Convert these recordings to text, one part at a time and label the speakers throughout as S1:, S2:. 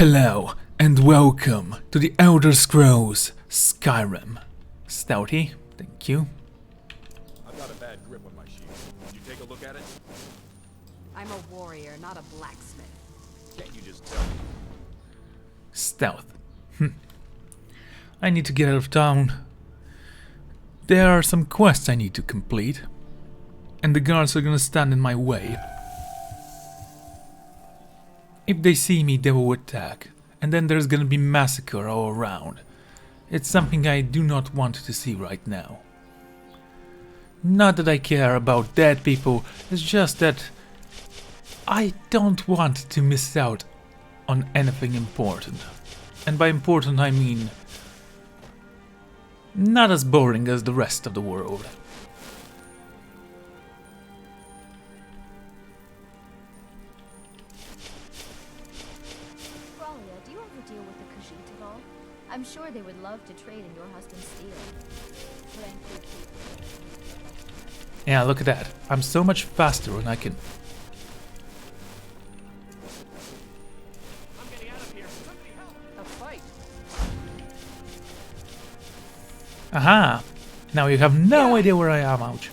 S1: Hello and welcome to the Elder Scrolls Skyrim. Stouty, thank you.
S2: I've got a bad grip on my shield. Did you take a look at it?
S3: I'm a warrior, not a blacksmith.
S2: Can't you just tell me?
S1: Stealth. I need to get out of town. There are some quests I need to complete, and the guards are gonna stand in my way. If they see me, they will attack, and then there's gonna be massacre all around. It's something I do not want to see right now. Not that I care about dead people, it's just that I don't want to miss out on anything important. And by important I mean not as boring as the rest of the world.
S4: Do you ever deal with the Khajiit at all? I'm sure they would love to trade in your husband's steel.
S1: Yeah, look at that. I'm so much faster when I can...
S2: I'm getting out of here. Somebody help! A fight!
S1: Aha! Now you have no idea where I am, ouch.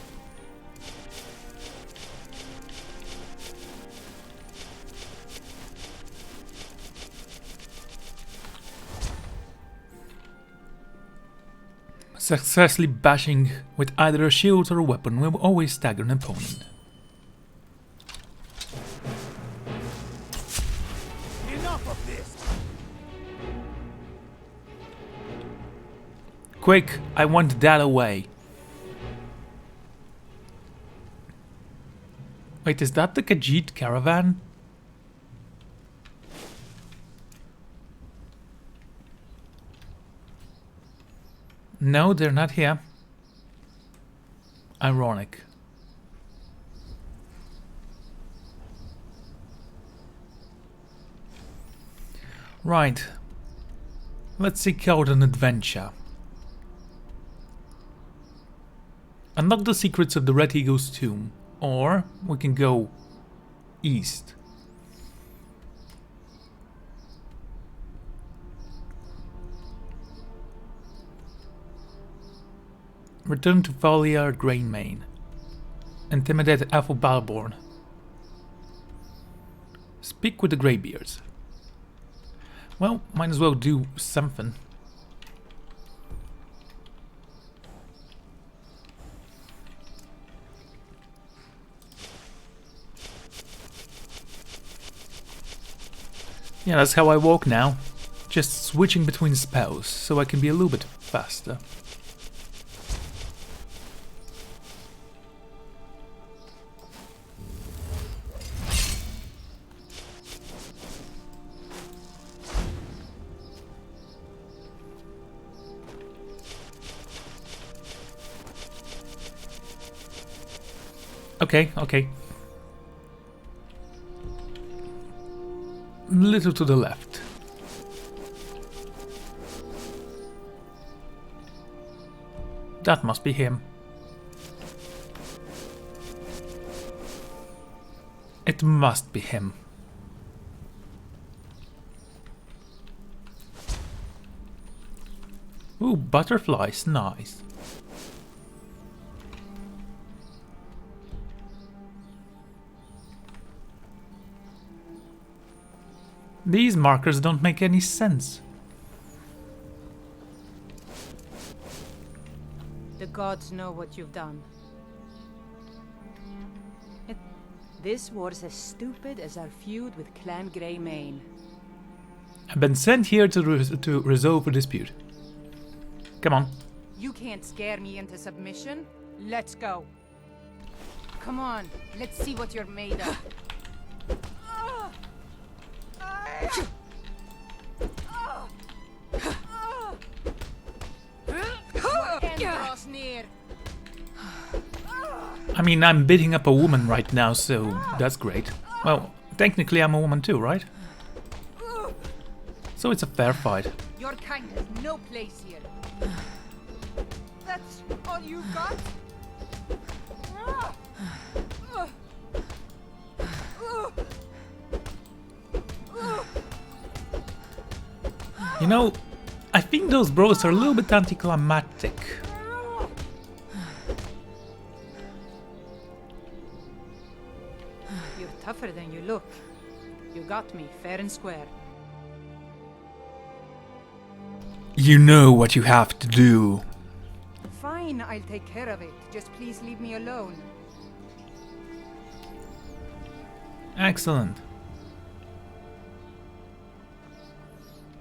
S1: Successfully bashing with either a shield or a weapon will always stagger an opponent.
S2: Enough of this!
S1: Quick, I want that away. Wait, is that the Khajiit caravan? No, they're not here. Ironic. Right. Let's seek out an adventure. Unlock the secrets of the Red Eagle's tomb, or we can go east. Return to Valia Grainmane. Intimidate Ethel Balborn. Speak with the Greybeards. Well, might as well do something. Yeah, that's how I walk now. Just switching between spells, so I can be a little bit faster. Okay. Little to the left. That must be him. It must be him. Ooh, butterflies, nice. These markers don't make any sense.
S3: The gods know what you've done. This war's as stupid as our feud with Clan Greymane.
S1: I've been sent here to resolve a dispute. Come on.
S3: You can't scare me into submission. Let's go. Come on, let's see what you're made of.
S1: I mean, I'm beating up a woman right now, so that's great. Well, technically I'm a woman too, right? So it's a fair fight.
S3: Your kind has no place here. That's all you got?
S1: You know, I think those bros are a little bit anticlimactic.
S3: You're tougher than you look. You got me, fair and square.
S1: You know what you have to do.
S3: Fine, I'll take care of it. Just please leave me alone.
S1: Excellent.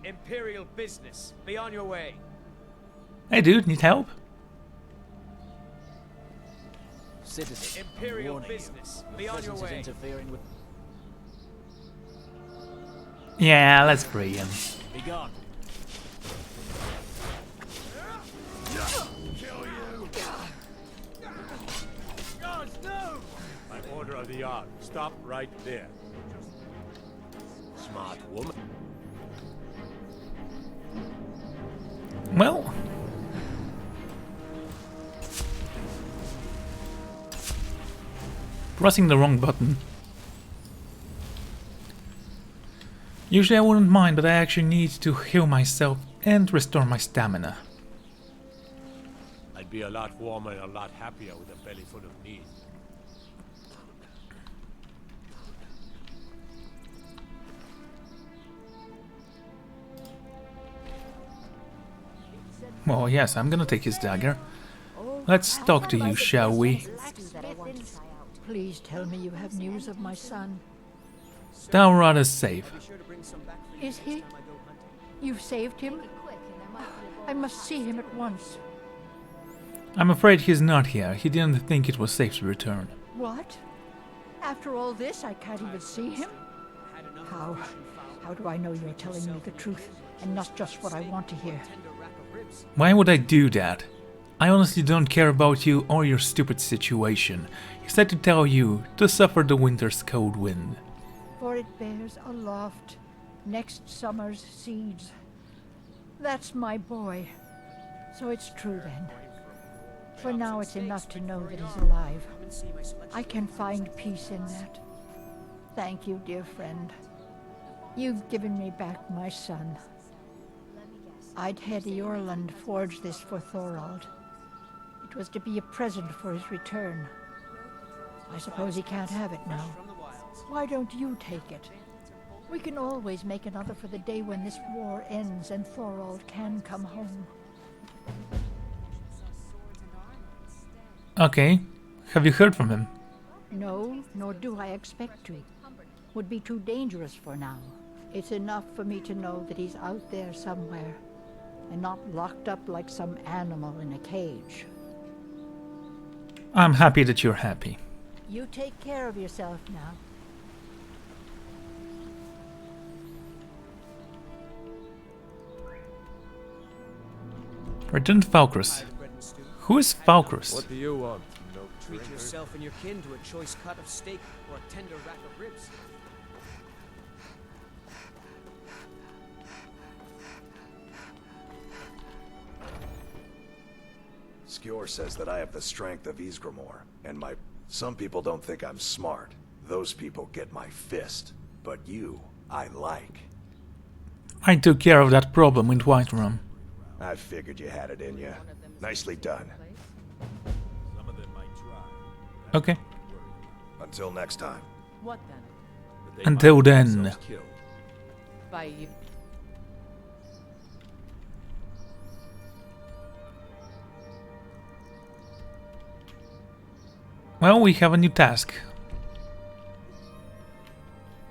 S2: Imperial business. Be on your way.
S1: Hey dude, need help?
S5: Citizen,
S2: Imperial
S5: warning
S2: business.
S5: you.
S2: Be
S5: Your
S2: on your
S5: presence is
S2: way.
S5: interfering with...
S1: Yeah, let's free him.
S5: Be gone.
S2: Kill you! Guards, no!
S6: By order of the yard, stop right there. Smart woman.
S1: Well, pressing the wrong button. Usually I wouldn't mind, but I actually need to heal myself and restore my stamina.
S6: I'd be a lot warmer and a lot happier with a belly full of meat.
S1: Well, yes, I'm gonna take his dagger. Let's talk to you, shall we?
S7: Please tell me you have news of my son.
S1: Thou rather safe.
S7: Is he? You've saved him? I must see him at once.
S1: I'm afraid he's not here. He didn't think it was safe to return.
S7: What? After all this, I can't even see him? How? How do I know you're telling me the truth and not just what I want to hear?
S1: Why would I do that? I honestly don't care about you or your stupid situation. He said to tell you to suffer the winter's cold wind.
S7: For it bears aloft next summer's seeds. That's my boy. So it's true then. For now it's enough to know that he's alive. I can find peace in that. Thank you, dear friend. You've given me back my son. I'd had Eorlund forge this for Thorald. It was to be a present for his return. I suppose he can't have it now. Why don't you take it? We can always make another for the day when this war ends and Thorald can come home.
S1: Okay. Have you heard from him?
S7: No, nor do I expect to. Would be too dangerous for now. It's enough for me to know that he's out there somewhere, and not locked up like some animal in a cage.
S1: I'm happy that you're happy.
S7: You take care of yourself now.
S1: Return to Falkris. Who is Falkris?
S6: What do you want? No
S2: Treat yourself and your kin to a choice cut of steak or a tender rack of ribs.
S8: Skjor says that I have the strength of Ysgramor, and some people don't think I'm smart. Those people get my fist. But you, I like.
S1: I took care of that problem in Whiterun.
S8: I figured you had it in you. Nicely done.
S6: Some of them might try.
S1: Okay.
S8: Until next time.
S3: What then?
S6: But they
S1: Until
S6: might get
S1: then.
S6: themselves killed.
S3: By you.
S1: Well, we have a new task.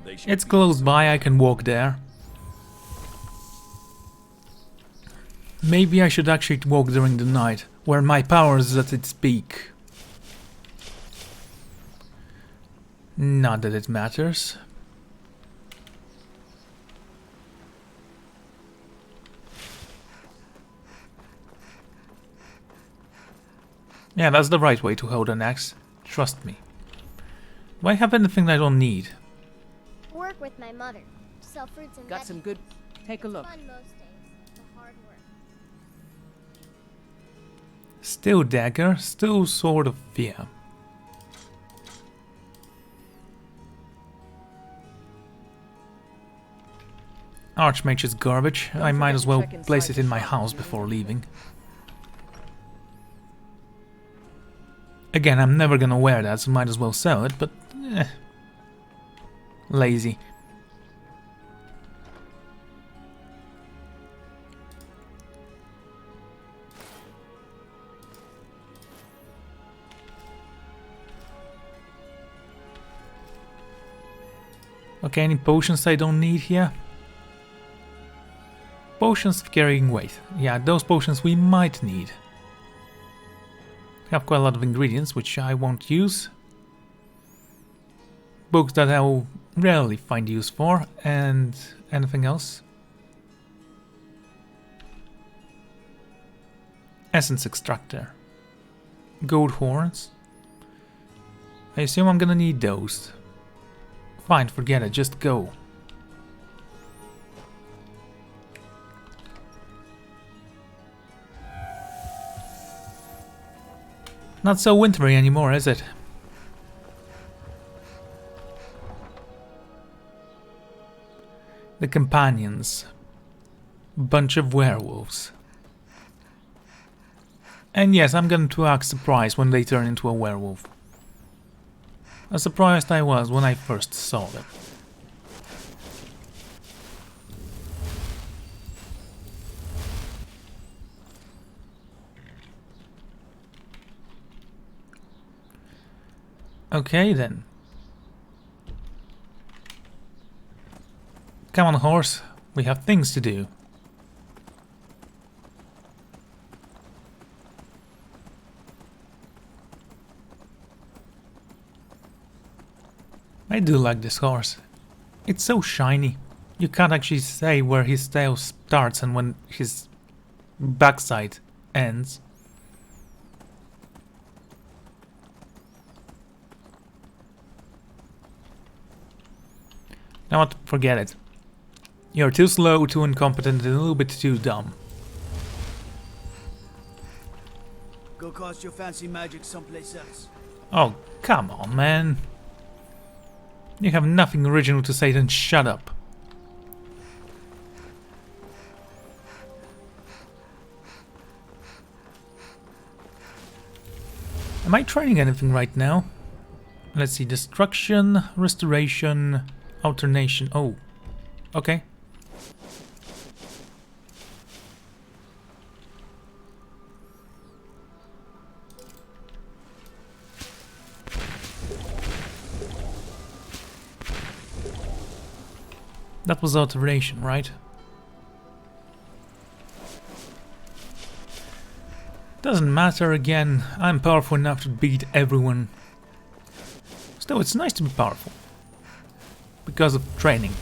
S6: They should
S1: It's
S6: be
S1: close by, I can walk there. Maybe I should actually walk during the night, where my power is at its peak. Not that it matters. Yeah, that's the right way to hold an axe. Trust me. Do I have anything I don't need?
S4: Work with my mother. Sell fruits and
S3: Got some good. Take a look.
S4: Fun most days. The hard work.
S1: Still dagger, still sword of fear. Archmage is garbage. I might as well place it in my house before leaving. Again, I'm never gonna wear that, so might as well sell it, but lazy. Okay, any potions I don't need here? Potions of carrying weight. Yeah, those potions we might need. Have quite a lot of ingredients, which I won't use. Books that I will rarely find use for, and anything else. Essence extractor. Gold horns. I assume I'm gonna need those. Fine, forget it, just go. Not so wintry anymore, is it? The companions. Bunch of werewolves. And yes, I'm going to act surprised when they turn into a werewolf. As surprised I was when I first saw them. Okay then. Come on, horse. We have things to do. I do like this horse. It's so shiny. You can't actually say where his tail starts and when his backside ends. Now what? Forget it. You're too slow, too incompetent, and a little bit too dumb.
S5: Go cast your fancy magic someplace else.
S1: Oh, come on, man. You have nothing original to say, then shut up. Am I training anything right now? Let's see, destruction, restoration, alternation. Oh, okay. That was alteration, right? Doesn't matter again, I'm powerful enough to beat everyone. Still, it's nice to be powerful. Because of training.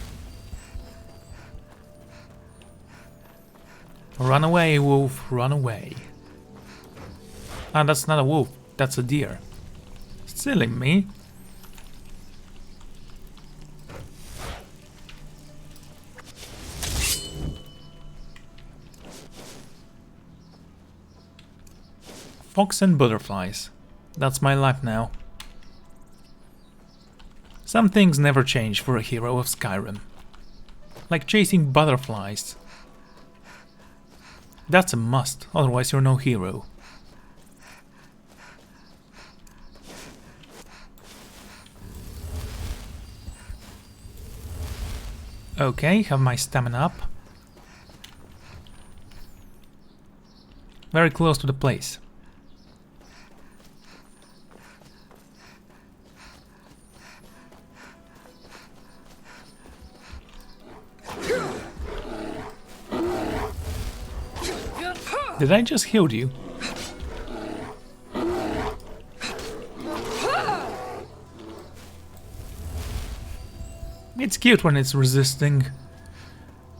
S1: Run away, wolf, run away. Ah, that's not a wolf, that's a deer. Silly me. Fox and butterflies. That's my life now. Some things never change for a hero of Skyrim. Like chasing butterflies. That's a must, otherwise you're no hero. Okay, have my stamina up. Very close to the place. Did I just heal you? It's cute when it's resisting.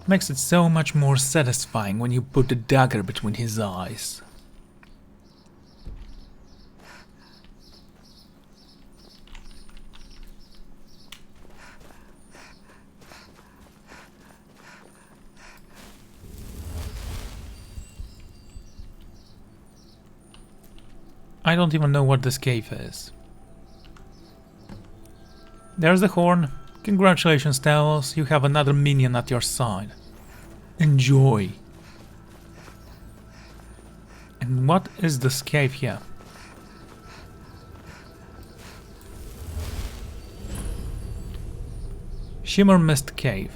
S1: Makes it so much more satisfying when you put the dagger between his eyes. I don't even know what this cave is. There's the horn. Congratulations, Talos, you have another minion at your side. Enjoy. And what is this cave here? Shimmer Mist Cave.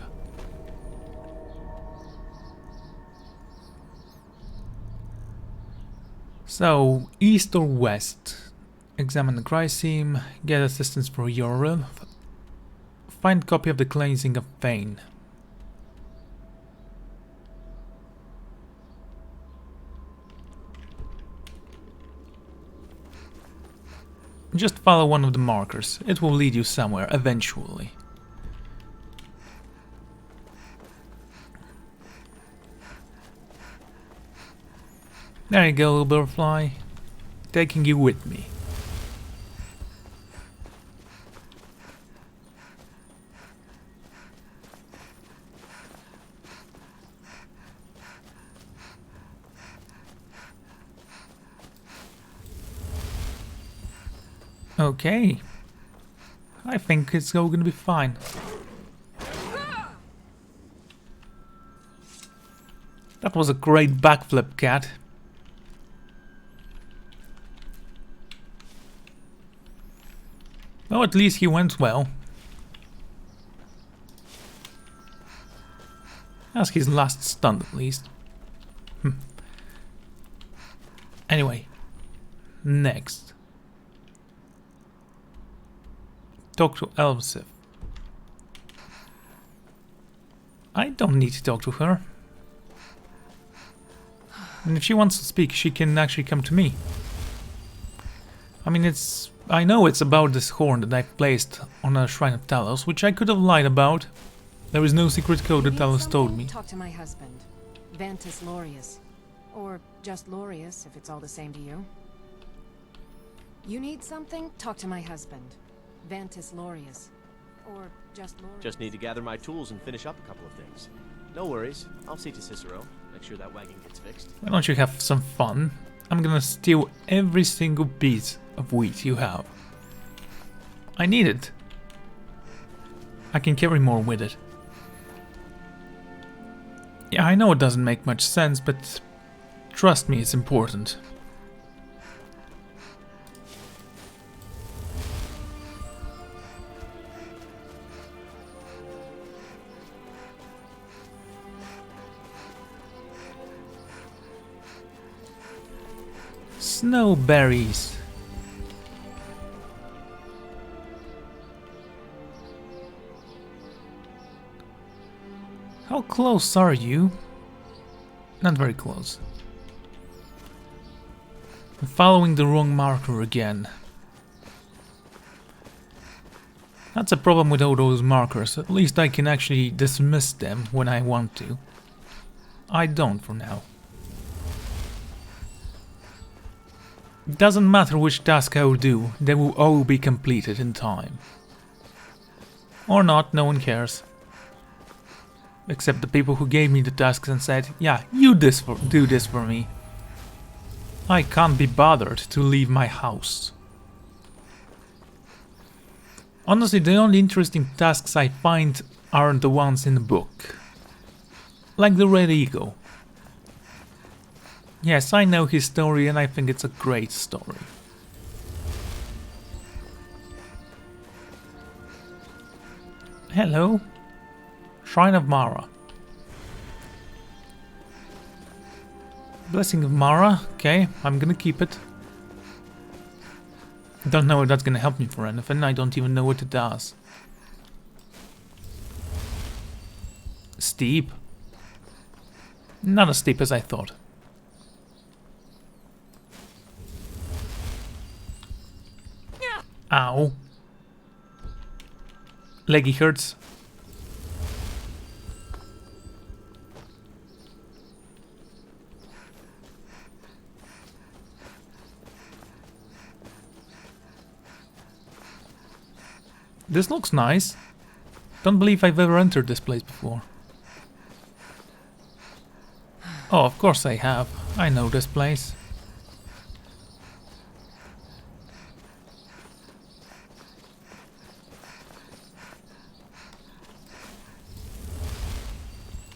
S1: So, east or west? Examine the Chryseme, get assistance for Rielle, find copy of the Cleansing of Pain. Just follow one of the markers, it will lead you somewhere eventually. There you go, little butterfly, taking you with me. Okay, I think it's all gonna be fine. That was a great backflip, cat. Well, at least he went well. That's his last stunt, at least. Anyway, next. Talk to Elvsif. I don't need to talk to her. And if she wants to speak, she can actually come to me. I mean, I know it's about this horn that I placed on a Shrine of Talos, which I could have lied about. There is no secret code that Talos told me.
S9: Talk to my husband, Ventus Lorius. Or just Lorius, if it's all the same to you. You need something? Talk to my husband, Ventus Lorius. Or just Lorius.
S2: Just need to gather my tools and finish up a couple of things. No worries, I'll see to Cicero. Make sure that wagon gets fixed.
S1: Why don't you have some fun? I'm gonna steal every single piece of wheat you have. I need it. I can carry more with it. Yeah, I know it doesn't make much sense, but trust me, it's important. Snowberries. How close are you? Not very close. I'm following the wrong marker again. That's a problem with all those markers. At least I can actually dismiss them when I want to. I don't for now. It doesn't matter which task I will do, they will all be completed in time. Or not, no one cares. Except the people who gave me the tasks and said, yeah, do this for me. I can't be bothered to leave my house. Honestly, the only interesting tasks I find are the ones in the book. Like the Red Eagle. Yes, I know his story and I think it's a great story. Hello. Shrine of Mara. Blessing of Mara. Okay, I'm gonna keep it. Don't know if that's gonna help me for anything. I don't even know what it does. Steep. Not as steep as I thought. Ow. Leggy hurts. This looks nice. Don't believe I've ever entered this place before. Oh, of course I have. I know this place.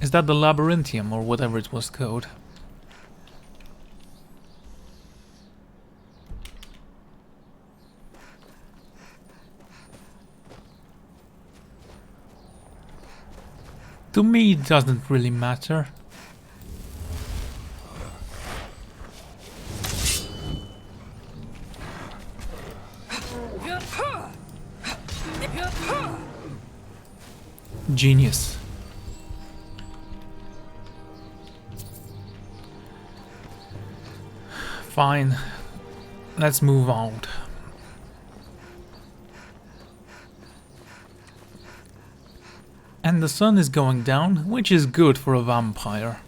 S1: Is that the labyrinthium or whatever it was called? To me, it doesn't really matter. Genius. Fine. Let's move on. And the sun is going down, which is good for a vampire.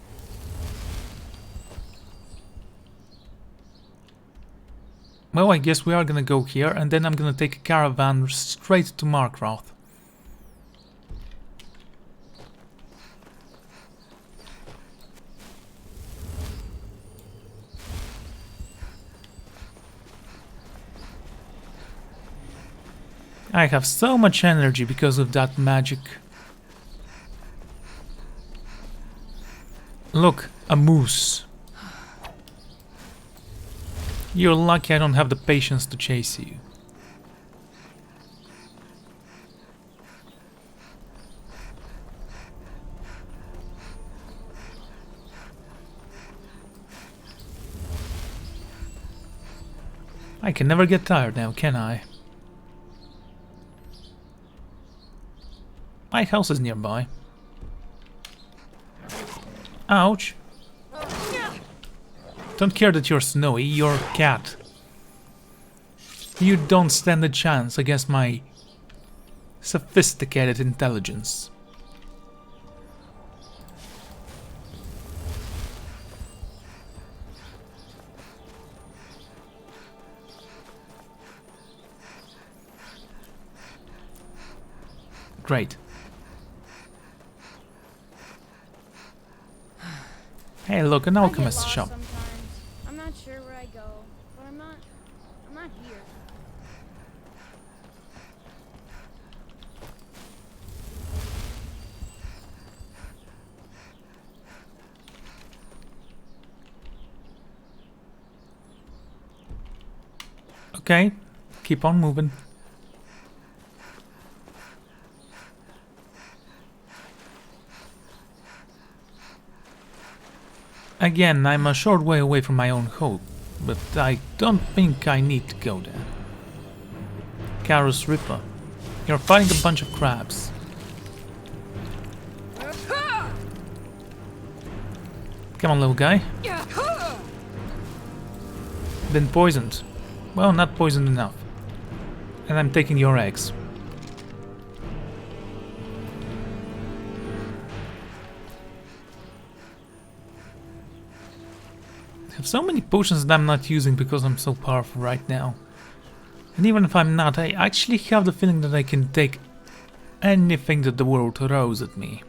S1: Well, I guess we are gonna go here, and then I'm gonna take a caravan straight to Markroth. I have so much energy because of that magic. Look, a moose. You're lucky I don't have the patience to chase you. I can never get tired now, can I? My house is nearby. Ouch! Don't care that you're snowy, you're a cat. You don't stand a chance against my sophisticated intelligence. Great. Hey, look, an alchemist shop.
S4: Sometimes. I'm not sure where I go, but I'm not here.
S1: Okay, keep on moving. Again, I'm a short way away from my own home, but I don't think I need to go there. Karus Ripper, you're fighting a bunch of crabs. Come on, little guy. Been poisoned. Well, not poisoned enough. And I'm taking your eggs. I have so many potions that I'm not using because I'm so powerful right now. And even if I'm not, I actually have the feeling that I can take anything that the world throws at me.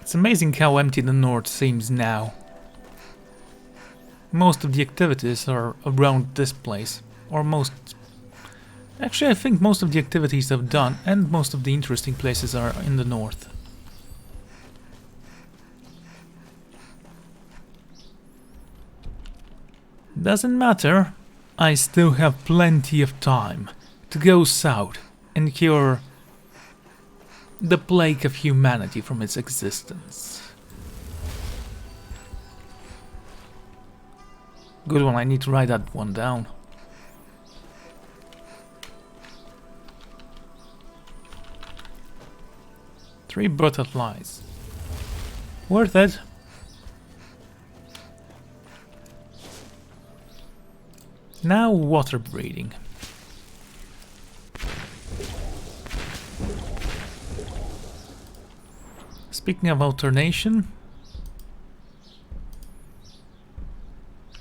S1: It's amazing how empty the north seems now. Most of the activities are around this place, or most... Actually, I think most of the activities I've done and most of the interesting places are in the north. Doesn't matter, I still have plenty of time to go south and cure the plague of humanity from its existence. Good one, I need to write that one down. Three butterflies. Worth it. Now water breathing. Speaking of alternation,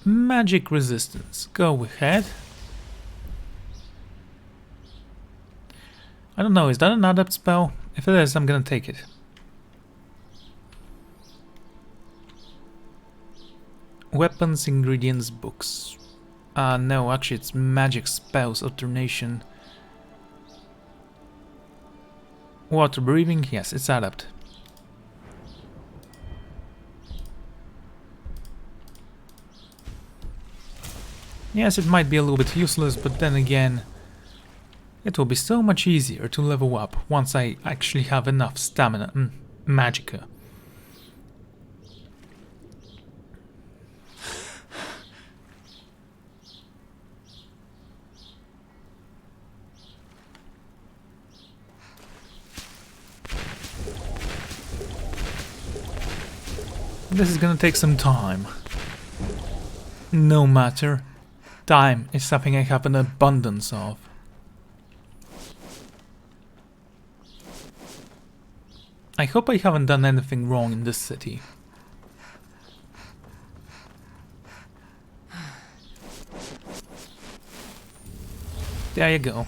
S1: magic resistance. Go ahead. I don't know, is that an adept spell? If it is, I'm gonna take it. Weapons, ingredients, books. No, actually it's magic spells alternation. Water breathing, yes, it's adept. Yes, it might be a little bit useless, but then again, it will be so much easier to level up once I actually have enough stamina and magicka. This is gonna take some time. No matter. Time is something I have an abundance of. I hope I haven't done anything wrong in this city. There you go.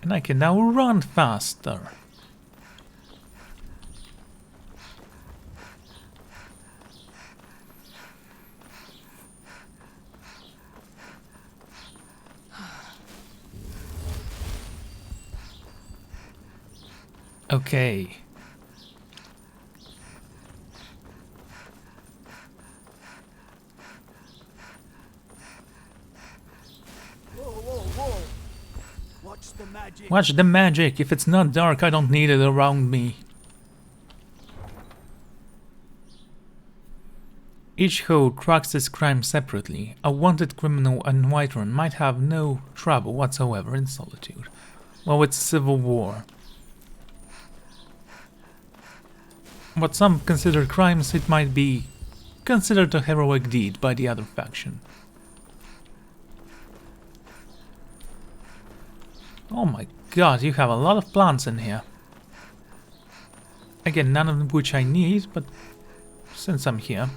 S1: And I can now run faster. Okay.
S5: Whoa, whoa, whoa! Watch the magic.
S1: Watch the magic. If it's not dark, I don't need it around me. Each code tracks this crime separately. A wanted criminal and whiterun might have no trouble whatsoever in solitude. Well, it's civil war. What some consider crimes, it might be considered a heroic deed by the other faction. Oh my god, you have a lot of plants in here. Again, none of which I need, but since I'm here.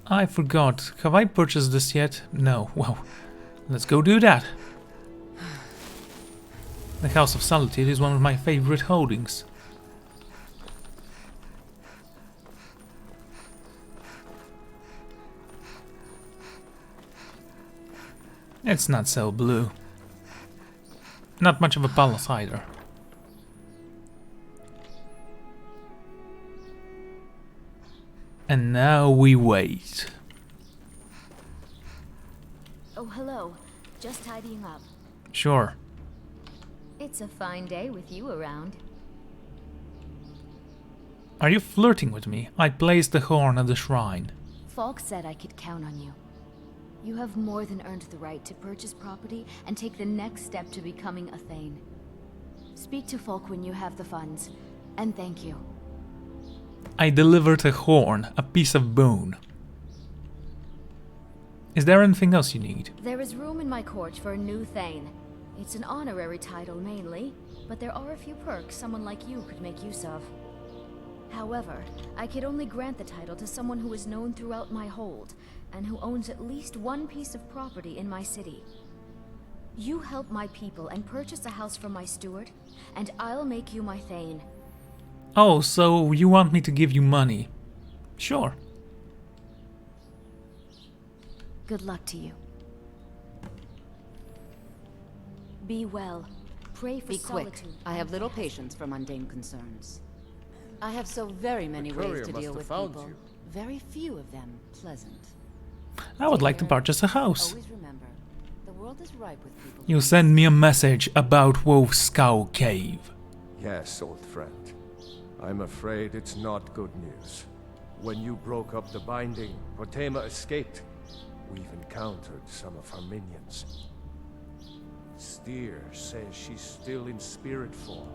S1: I forgot, have I purchased this yet? No, well, let's go do that. The House of Solitude is one of my favorite holdings. It's not so blue. Not much of a palace either. And now we wait.
S4: Oh, hello. Just tidying up.
S1: Sure.
S4: It's a fine day with you around.
S1: Are you flirting with me? I placed the horn at the shrine.
S4: Falk said I could count on you. You have more than earned the right to purchase property and take the next step to becoming a Thane. Speak to Falk when you have the funds, and thank you.
S1: I delivered a horn, a piece of bone. Is there anything else you need?
S4: There is room in my court for a new Thane. It's an honorary title mainly, but there are a few perks someone like you could make use of. However, I could only grant the title to someone who is known throughout my hold, and who owns at least one piece of property in my city. You help my people and purchase a house from my steward, and I'll make you my Thane.
S1: Oh, so you want me to give you money? Sure.
S4: Good luck to you. Be well. Pray for
S10: Be quick.
S4: solitude.
S10: I have little patience for mundane concerns. I have so very many ways to deal with people. Very few of them pleasant.
S1: I would like to purchase a house.
S10: Always remember, the world is ripe with people.
S1: You send me a message about Wolf's Skull Cave.
S11: Yes, old friend. I'm afraid it's not good news. When you broke up the binding, Potema escaped. We've encountered some of her minions. Steer says she's still in spirit form,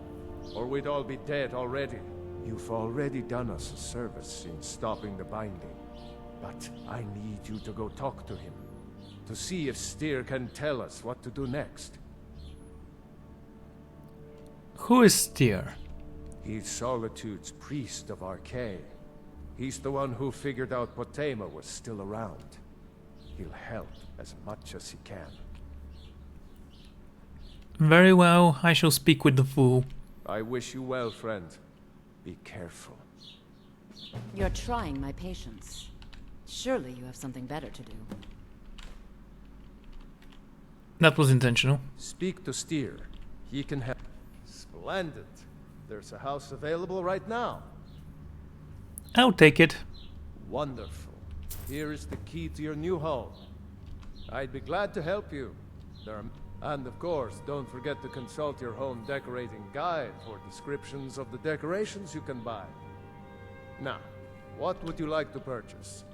S11: or we'd all be dead already. You've already done us a service in stopping the binding, but I need you to go talk to him, to see if Steer can tell us what to do next.
S1: Who is Steer?
S11: He's Solitude's priest of Arcane. He's the one who figured out Potema was still around. He'll help as much as he can.
S1: Very well, I shall speak with the fool.
S11: I wish you well, friend. Be careful.
S10: You're trying my patience. Surely you have something better to do.
S1: That was intentional.
S11: Speak to Steer. He can help. Splendid. There's a house available right now.
S1: I'll take it.
S11: Wonderful. Here is the key to your new home. I'd be glad to help you. And of course, don't forget to consult your home decorating guide for descriptions of the decorations you can buy. Now, what would you like to purchase?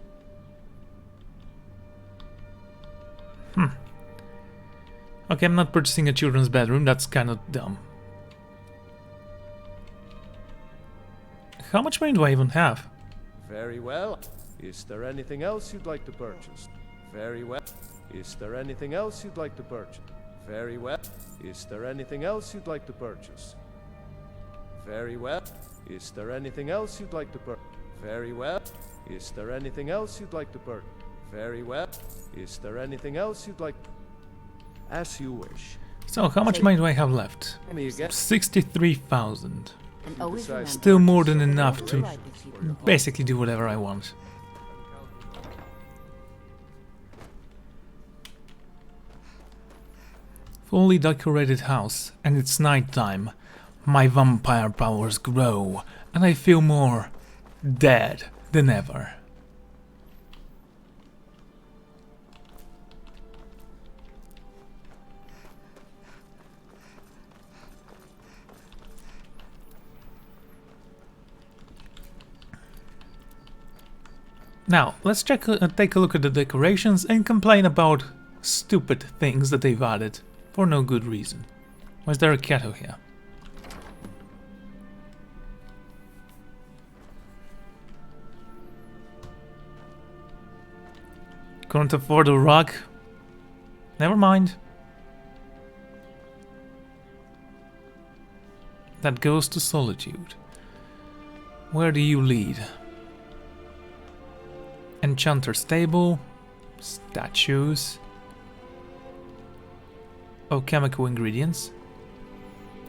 S1: Okay, I'm not purchasing a children's bedroom, that's kind of dumb. How much money do I even have?
S11: Very well. Is there anything else you'd like to purchase? Very well. Is there anything else you'd like to purchase? Very well. Is there anything else you'd like to purchase? Very well. Is there anything else you'd like to purchase? Very well. Is there anything else you'd like to purchase? Very well. Is there anything else you'd like? As you wish.
S1: So, how much money do I have left? 63,000. Still more than enough to basically do whatever I want. Fully decorated house, and it's nighttime. My vampire powers grow, and I feel more dead than ever. Now, let's take a look at the decorations and complain about stupid things that they've added for no good reason. Why is there a kettle here? Couldn't afford a rug? Never mind. That goes to solitude. Where do you lead? Enchanter's table, statues, alchemical ingredients.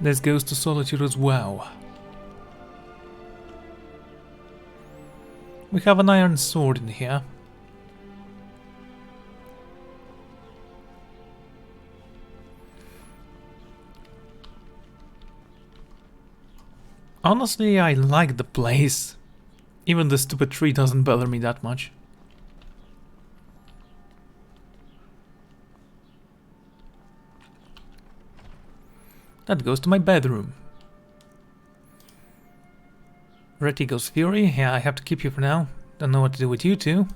S1: This goes to solitude as well. We have an iron sword in here. Honestly, I like the place. Even the stupid tree doesn't bother me that much. That goes to my bedroom. Retigo's Fury. Yeah, I have to keep you for now. Don't know what to do with you two.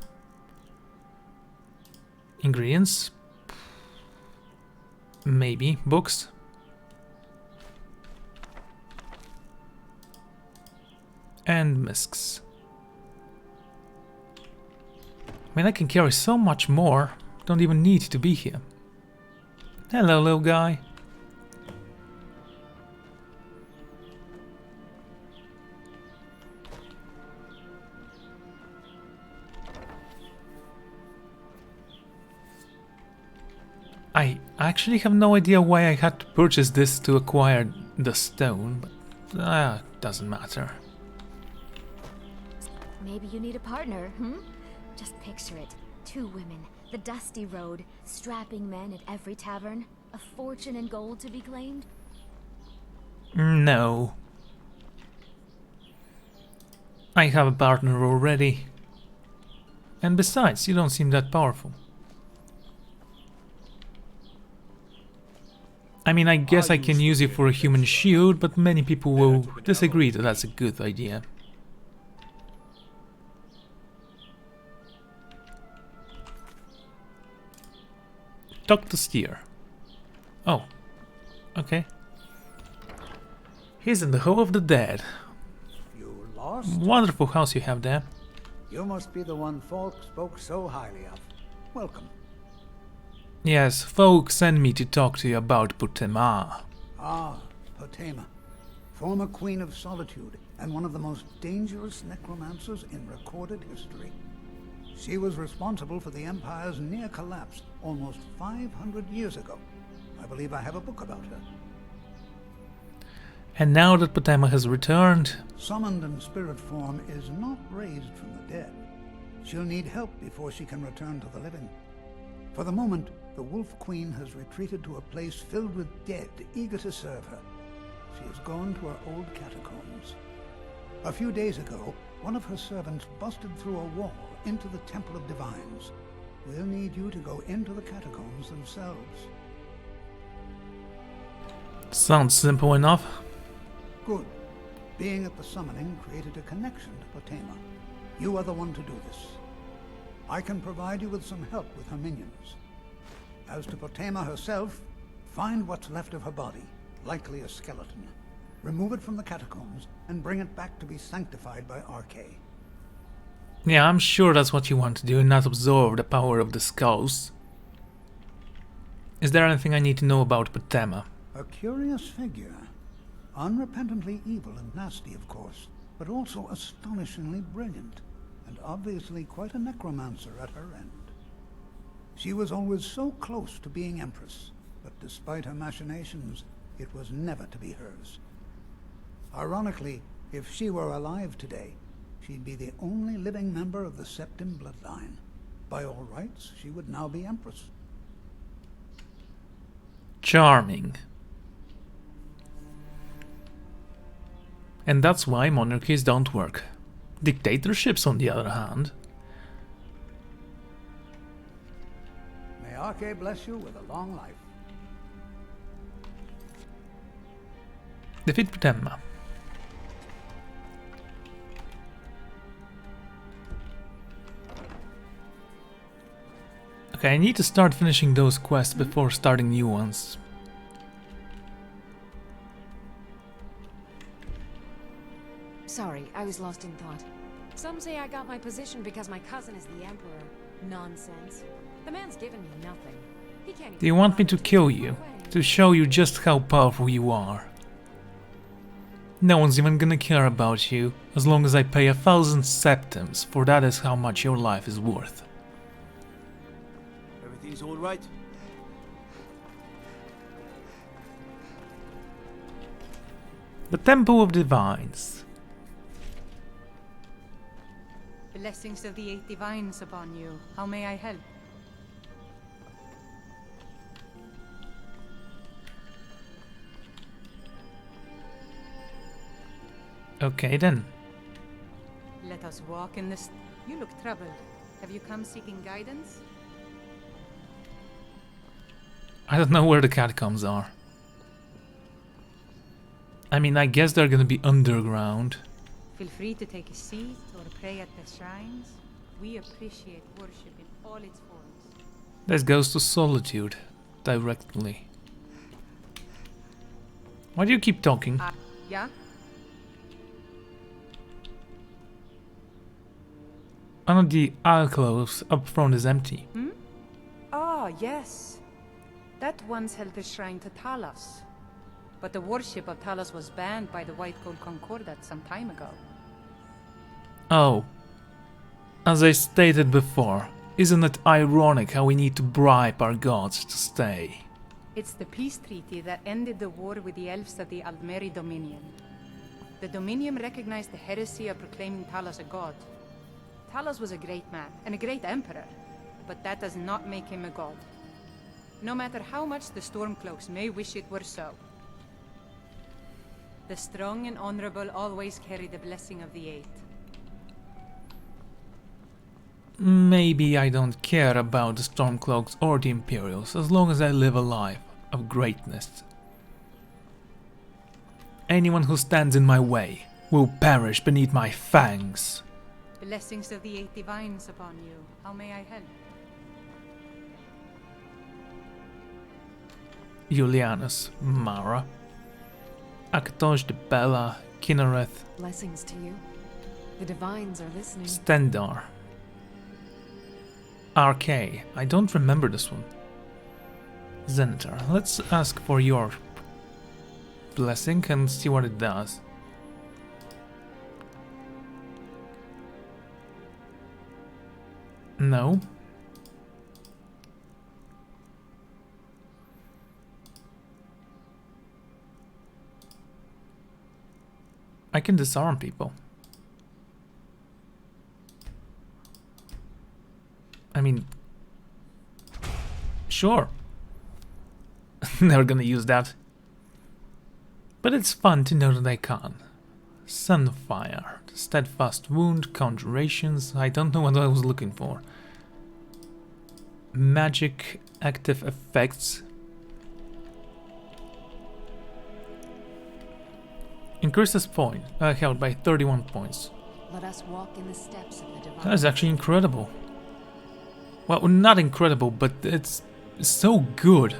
S1: Ingredients. Maybe. Books. And misks. I mean, I can carry so much more. Don't even need to be here. Hello, little guy. I actually have no idea why I had to purchase this to acquire the stone, but doesn't matter.
S4: Maybe you need a partner, Just picture it. 2 women, the dusty road, strapping men at every tavern, a fortune in gold to be claimed?
S1: No. I have a partner already. And besides, you don't seem that powerful. I mean, I guess I can use it for a human shield, but many people will disagree that that's a good idea. Talk to Steer. Oh, okay. He's in the Hall of the Dead.
S5: You lost?
S1: Wonderful house you have there.
S5: You must be the one folk spoke so highly of. Welcome.
S1: Yes, folk sent me to talk to you about Putema.
S5: Ah, Potema. Former Queen of Solitude, and one of the most dangerous necromancers in recorded history. She was responsible for the Empire's near collapse almost 500 years ago. I believe I have a book about her.
S1: And now that Potema has returned...
S5: Summoned in spirit form is not raised from the dead. She'll need help before she can return to the living. For the moment, the Wolf Queen has retreated to a place filled with dead, eager to serve her. She has gone to her old catacombs. A few days ago, one of her servants busted through a wall into the Temple of Divines. We'll need you to go into the catacombs themselves.
S1: Sounds simple enough.
S5: Good. Being at the summoning created a connection to Potema. You are the one to do this. I can provide you with some help with her minions. As to Potema herself, find what's left of her body, likely a skeleton. Remove it from the catacombs and bring it back to be sanctified by arcane.
S1: Yeah, I'm sure that's what you want to do and not absorb the power of the skulls. Is there anything I need to know about Potema?
S5: A curious figure. Unrepentantly evil and nasty, of course, but also astonishingly brilliant, and obviously quite a necromancer at her end. She was always so close to being Empress, but despite her machinations, it was never to be hers. Ironically, if she were alive today, she'd be the only living member of the Septim bloodline. By all rights, she would now be Empress.
S1: Charming. And that's why monarchies don't work. Dictatorships, on the other hand.
S5: May Arcane bless you with a long life.
S1: Defeat Potema. Okay, I need to start finishing those quests before starting new ones.
S9: Sorry, I was lost in thought. Some say I got my position because my cousin is the Emperor. Nonsense. The man's given me nothing. He can't even...
S1: Do you want me to kill you? To show you just how powerful you are? No one's even gonna care about you, as long as I pay 1,000 septims, for that is how much your life is worth.
S2: Everything's all right?
S1: The Temple of Divines.
S3: Blessings of the 8 divines upon you. How may I help?
S1: Okay then.
S3: Let us walk in this. You look troubled. Have you come seeking guidance?
S1: I don't know where the catacombs are. I mean, I guess they're gonna be underground.
S3: Feel free to take a seat or pray at the shrines. We appreciate worship in all its forms.
S1: This goes to solitude, directly. Why do you keep talking?
S3: Yeah?
S1: One of the alcoves up front is empty.
S3: Ah, yes. That once held the shrine to Talos. But the worship of Talos was banned by the White Gold Concordat some time ago.
S1: Oh. As I stated before, isn't it ironic how we need to bribe our gods to stay?
S3: It's the peace treaty that ended the war with the elves of the Altmer Dominion. The Dominion recognized the heresy of proclaiming Talos a god. Talos was a great man and a great emperor, but that does not make him a god. No matter how much the Stormcloaks may wish it were so. The strong and honorable always carry the blessing of the 8.
S1: Maybe I don't care about the Stormcloaks or the Imperials, as long as I live a life of greatness. Anyone who stands in my way will perish beneath my fangs.
S3: Blessings of the 8 divines upon you. How may I help?
S1: Julianus, Mara, Akatosh de Bella, Kinnereth,
S9: Blessings to you. The divines are listening.
S1: Stendar, RK. I don't remember this one. Zenitar. Let's ask for your blessing and see what it does. No. I can disarm people. I mean, sure. Never gonna use that. But it's fun to know that I can. Sunfire, steadfast wound, conjurations. I don't know what I was looking for. Magic active effects. Increases point held by 31 points.
S9: Let us walk in the steps of the divine.
S1: That is actually incredible. Well, not incredible, but it's so good.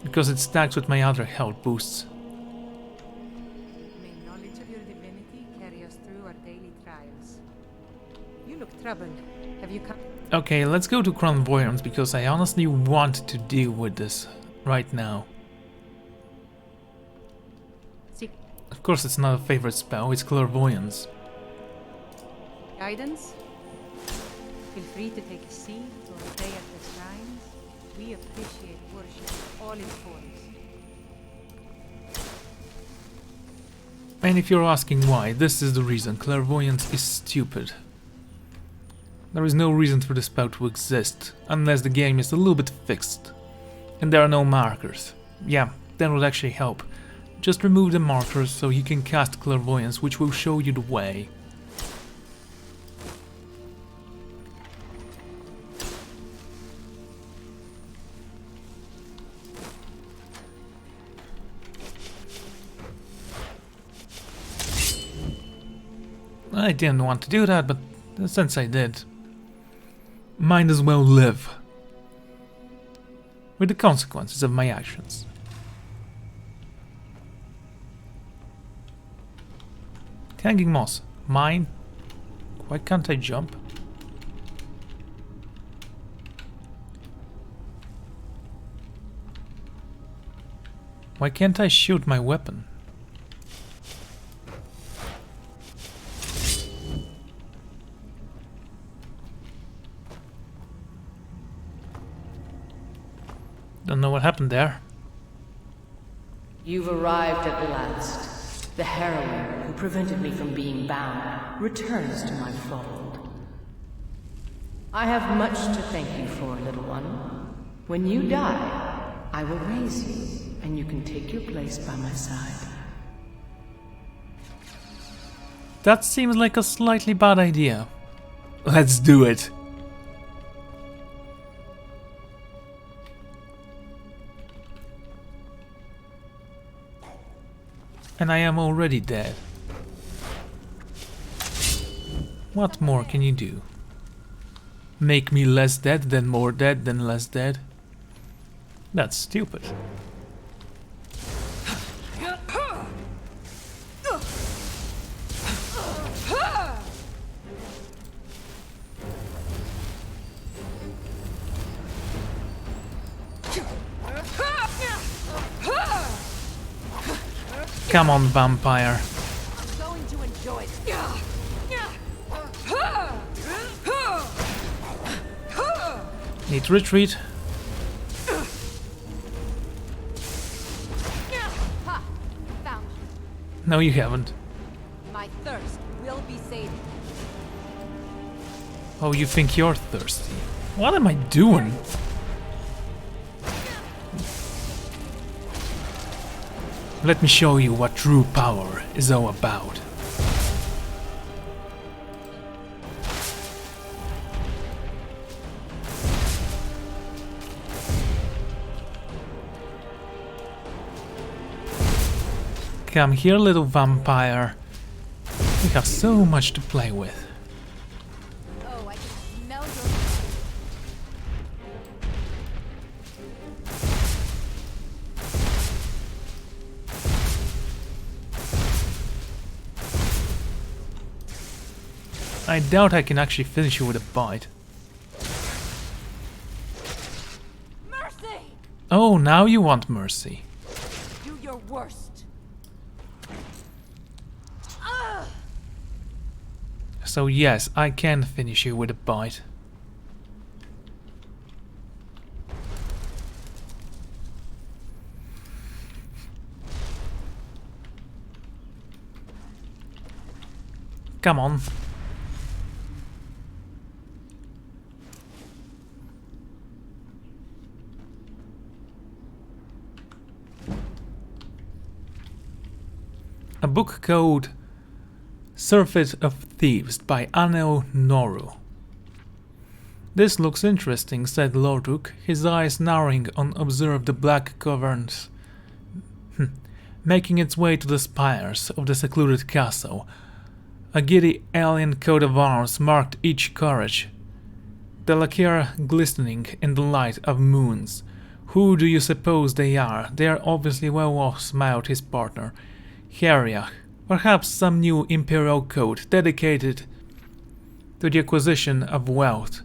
S1: Because it stacks with my other health boosts.
S3: May knowledge of your divinity carry us through our daily trials. You look troubled. Have you come?
S1: Okay, let's go to Clairvoyance because I honestly want to deal with this right now.
S3: Seek
S1: Of course, it's not a favorite spell, it's Clairvoyance.
S3: guidance? Feel free to take a seat or stay at the shrines. We appreciate worship in all its forms.
S1: And if you're asking why, this is the reason. Clairvoyance is stupid. There is no reason for the spell to exist, unless the game is a little bit fixed. And there are no markers. Yeah, that would actually help. Just remove the markers so you can cast Clairvoyance, which will show you the way. I didn't want to do that, but since I did, might as well live with the consequences of my actions. Hanging moss, mine. Why can't I jump? Why can't I shoot my weapon? Don't know what happened there.
S12: You've arrived at last. The heroine who prevented me from being bound returns to my fold. I have much to thank you for, little one. When you die, I will raise you, and you can take your place by my side.
S1: That seems like a slightly bad idea. Let's do it. And I am already dead. What more can you do? Make me less dead, then more dead, then less dead? That's stupid. Come on, vampire.
S9: I'm going to enjoy it.
S1: Need to retreat.
S10: Ha! Found you.
S1: No, you haven't.
S10: My thirst will be sated.
S1: Oh, you think you're thirsty? What am I doing? Let me show you what true power is all about. Come here, little vampire. We have so much to play with.
S10: Oh, I can smell your...
S1: I doubt I can actually finish you with a bite.
S10: Mercy!
S1: Oh, now you want mercy.
S10: Do your worst.
S1: So yes, I can finish you with a bite. Come on. A book called Surfeit of Thieves by Anno Noru. This looks interesting, said Lorduk, his eyes narrowing on observe the black caverns making its way to the spires of the secluded castle. A giddy alien coat of arms marked each carriage, the lacquer glistening in the light of moons. Who do you suppose they are? They are obviously well off, smiled his partner. Heriach, perhaps some new Imperial code dedicated to the acquisition of wealth.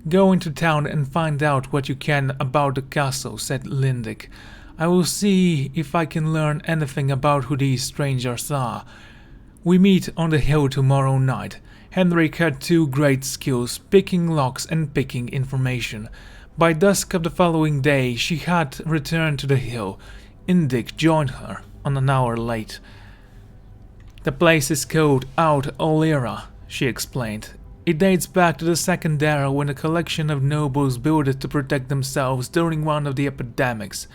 S1: Go into town and find out what you can about the castle, said Lindic. I will see if I can learn anything about who these strangers are. We meet on the hill tomorrow night. Henrik had two great skills, picking locks and picking information. By dusk of the following day she had returned to the hill. Indic joined her on an hour late. The place is called Out Olera, she explained. It dates back to the Second Era when a collection of nobles built it to protect themselves during one of the epidemics.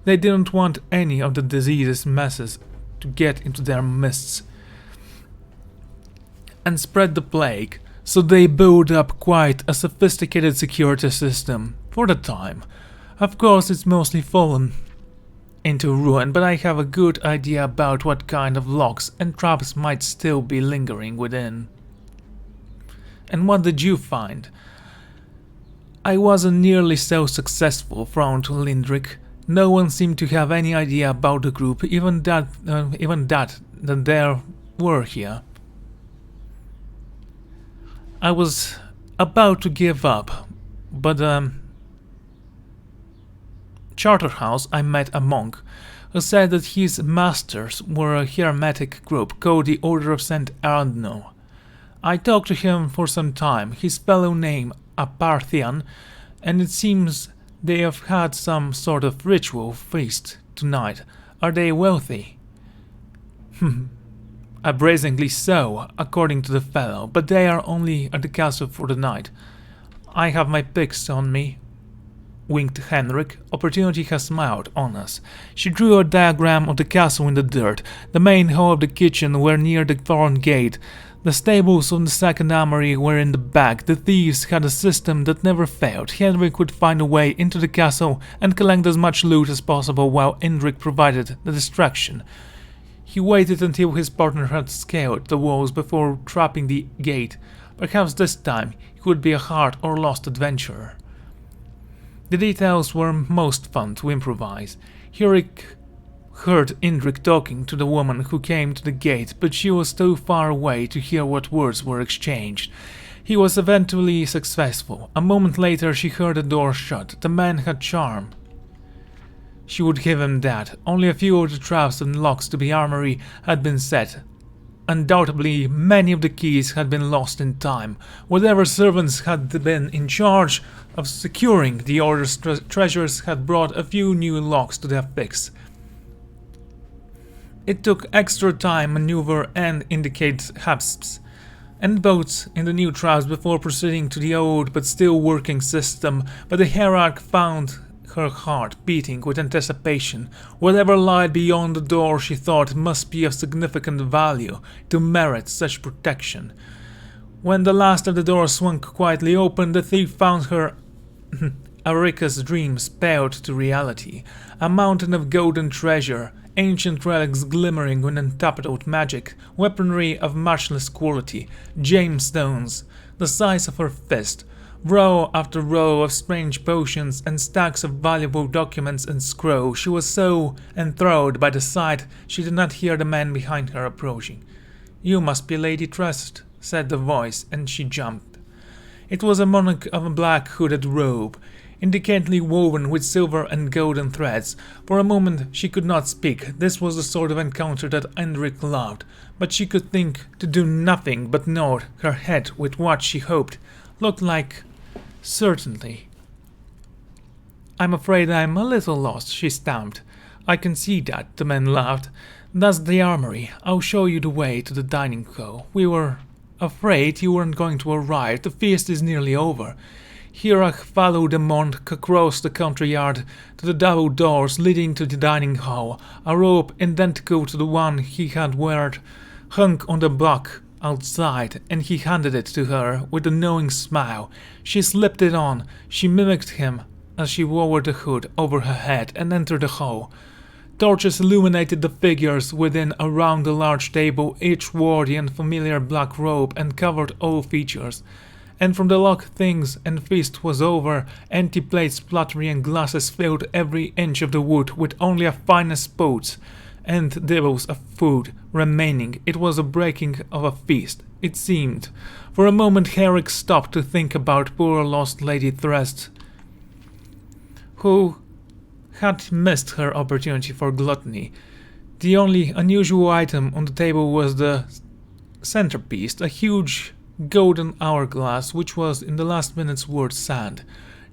S1: They didn't want any of the diseases messes to get into their midst and spread the plague, so they built up quite a sophisticated security system for the time. Of course it's mostly fallen into ruin, but I have a good idea about what kind of locks and traps might still be lingering within. And what did you find? I wasn't nearly so successful, frowned Lindrick. No one seemed to have any idea about the group, even that there were here. I was about to give up, but Charterhouse I met a monk who said that his masters were a hermetic group called the Order of St. Arno. I talked to him for some time, his fellow name Aparthian, and it seems they have had some sort of ritual feast tonight. Are they wealthy? Brazenly so, according to the fellow, but they are only at the castle for the night. I have my picks on me, winked Henrik. Opportunity has smiled on us. She drew a diagram of the castle in the dirt. The main hall of the kitchen were near the front gate. The stables on the second armory were in the back. The thieves had a system that never failed. Henrik would find a way into the castle and collect as much loot as possible while Indrik provided the distraction. He waited until his partner had scaled the walls before trapping the gate. Perhaps this time he would be a hard or lost adventurer. The details were most fun to improvise. Henrik heard Indrik talking to the woman who came to the gate, but she was too far away to hear what words were exchanged. He was eventually successful. A moment later she heard the door shut. The man had charm. She would give him that. Only a few of the traps and locks to the armory had been set. Undoubtedly, many of the keys had been lost in time. Whatever servants had been in charge of securing the Order's treasures had brought a few new locks to their fix. It took extra time, maneuver, and indicate hasps and boats in the new traps before proceeding to the old but still working system, but the hierarch found her heart beating with anticipation. Whatever lied beyond the door she thought must be of significant value to merit such protection. When the last of the doors swung quietly open, the thief found her Arika's dream spelled to reality. A mountain of golden treasure, ancient relics glimmering with untapped magic, weaponry of matchless quality, gemstones the size of her fist, row after row of strange potions and stacks of valuable documents and scrolls. She was so enthralled by the sight she did not hear the man behind her approaching. "You must be Lady Trust," said the voice, and she jumped. It was a monarch of a black hooded robe, intricately woven with silver and golden threads. For a moment she could not speak. This was the sort of encounter that Hendrik loved, but she could think to do nothing but nod her head with what she hoped looked like certainty. "I'm afraid I'm a little lost," she stamped. "I can see that," the man laughed. "That's the armory. I'll show you the way to the dining hall. We were afraid you weren't going to arrive. The feast is nearly over. Hirach followed the monk across the country yard to the double doors leading to the dining hall. A rope identical to the one he had worn hung on the block outside, and he handed it to her with a knowing smile. She slipped it on. She mimicked him as she lowered the hood over her head and entered the hall. Torches illuminated the figures within around the large table. Each wore the unfamiliar black robe and covered all features. And from the lock things and feast was over, empty plates, plattering and glasses filled every inch of the wood with only a finest spots and dibbles of food remaining. It was a breaking of a feast, it seemed. For a moment Herrick stopped to think about poor lost Lady Threst, who had missed her opportunity for gluttony. The only unusual item on the table was the centerpiece, a huge golden hourglass which was in the last minute's worth sand.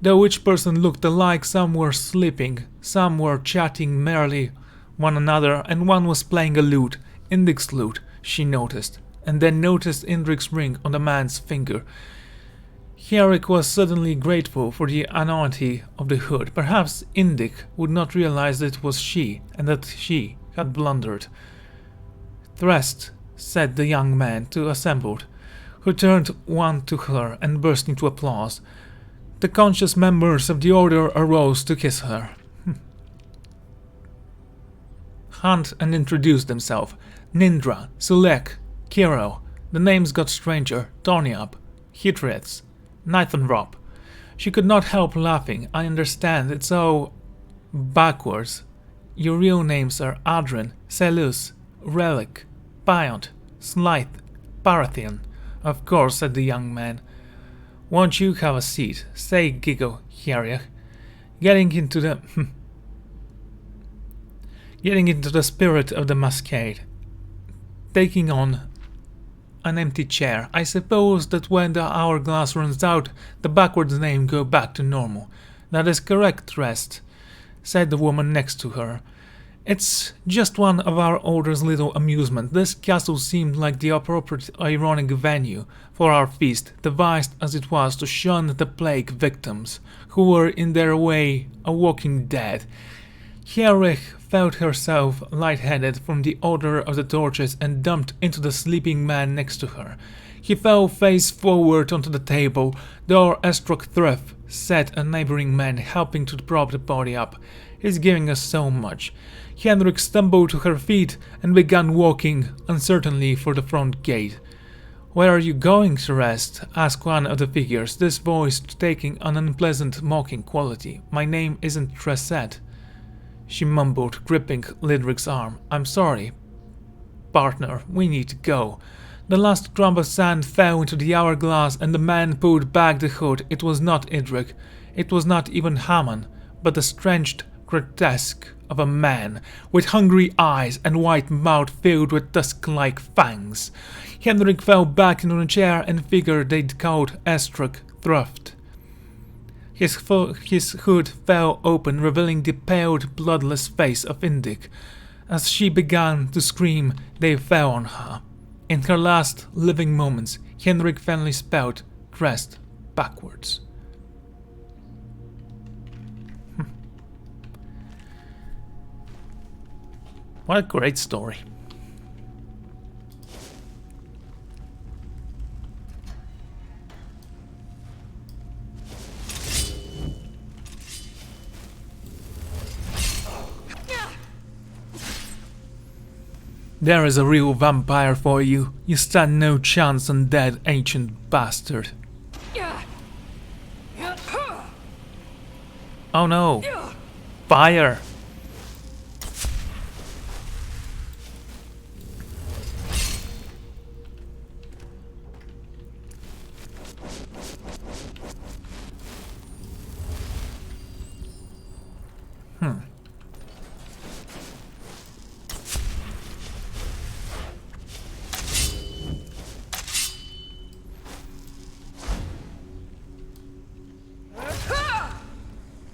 S1: Though each person looked alike, some were sleeping, some were chatting merrily one another, and one was playing a lute, Indric's lute, she noticed, and then noticed Indric's ring on the man's finger. Herrick was suddenly grateful for the anonymity of the hood. Perhaps Indric would not realize that it was she, and that she had blundered. Threst, said the young man to assembled, who turned one to her and burst into applause. The conscious members of the order arose to kiss her. Hunt and introduced themselves. Nindra, Sulek, Kiro. The names got stranger. Tonyab, Hitrith, Nithanrop. She could not help laughing. I understand, it's so backwards. Your real names are Adrin, Selus, Relic, Pyont, Slythe, Parathian. Of course, said the young man. Won't you have a seat? Say, giggle, Heriach. Getting into the spirit of the masquerade. Taking on an empty chair. I suppose that when the hourglass runs out, the backwards name go back to normal. That is correct, Rest, said the woman next to her. It's just one of our order's little amusement. This castle seemed like the appropriate ironic venue for our feast, devised as it was to shun the plague victims, who were in their way a walking dead. Hierich felt herself lightheaded from the odor of the torches and dumped into the sleeping man next to her. He fell face forward onto the table. Dor Estrok Thrift said a neighboring man, helping to prop the body up. He's giving us so much. Henrik stumbled to her feet and began walking uncertainly for the front gate. Where are you going to rest? Asked one of the figures, this voice taking an unpleasant mocking quality. My name isn't Tresette, she mumbled, gripping Lidric's arm. I'm sorry, partner, we need to go. The last crumb of sand fell into the hourglass and the man pulled back the hood. It was not Idric, it was not even Haman, but the strange grotesque of a man, with hungry eyes and white mouth filled with tusk-like fangs. Henrik fell back into a chair and figured they'd called Estrok Thruft. His hood fell open, revealing the pale, bloodless face of Indic. As she began to scream, they fell on her. In her last living moments, Henrik finally spelled dressed backwards. What a great story. There is a real vampire for you. You stand no chance, undead ancient bastard. Oh no! Fire!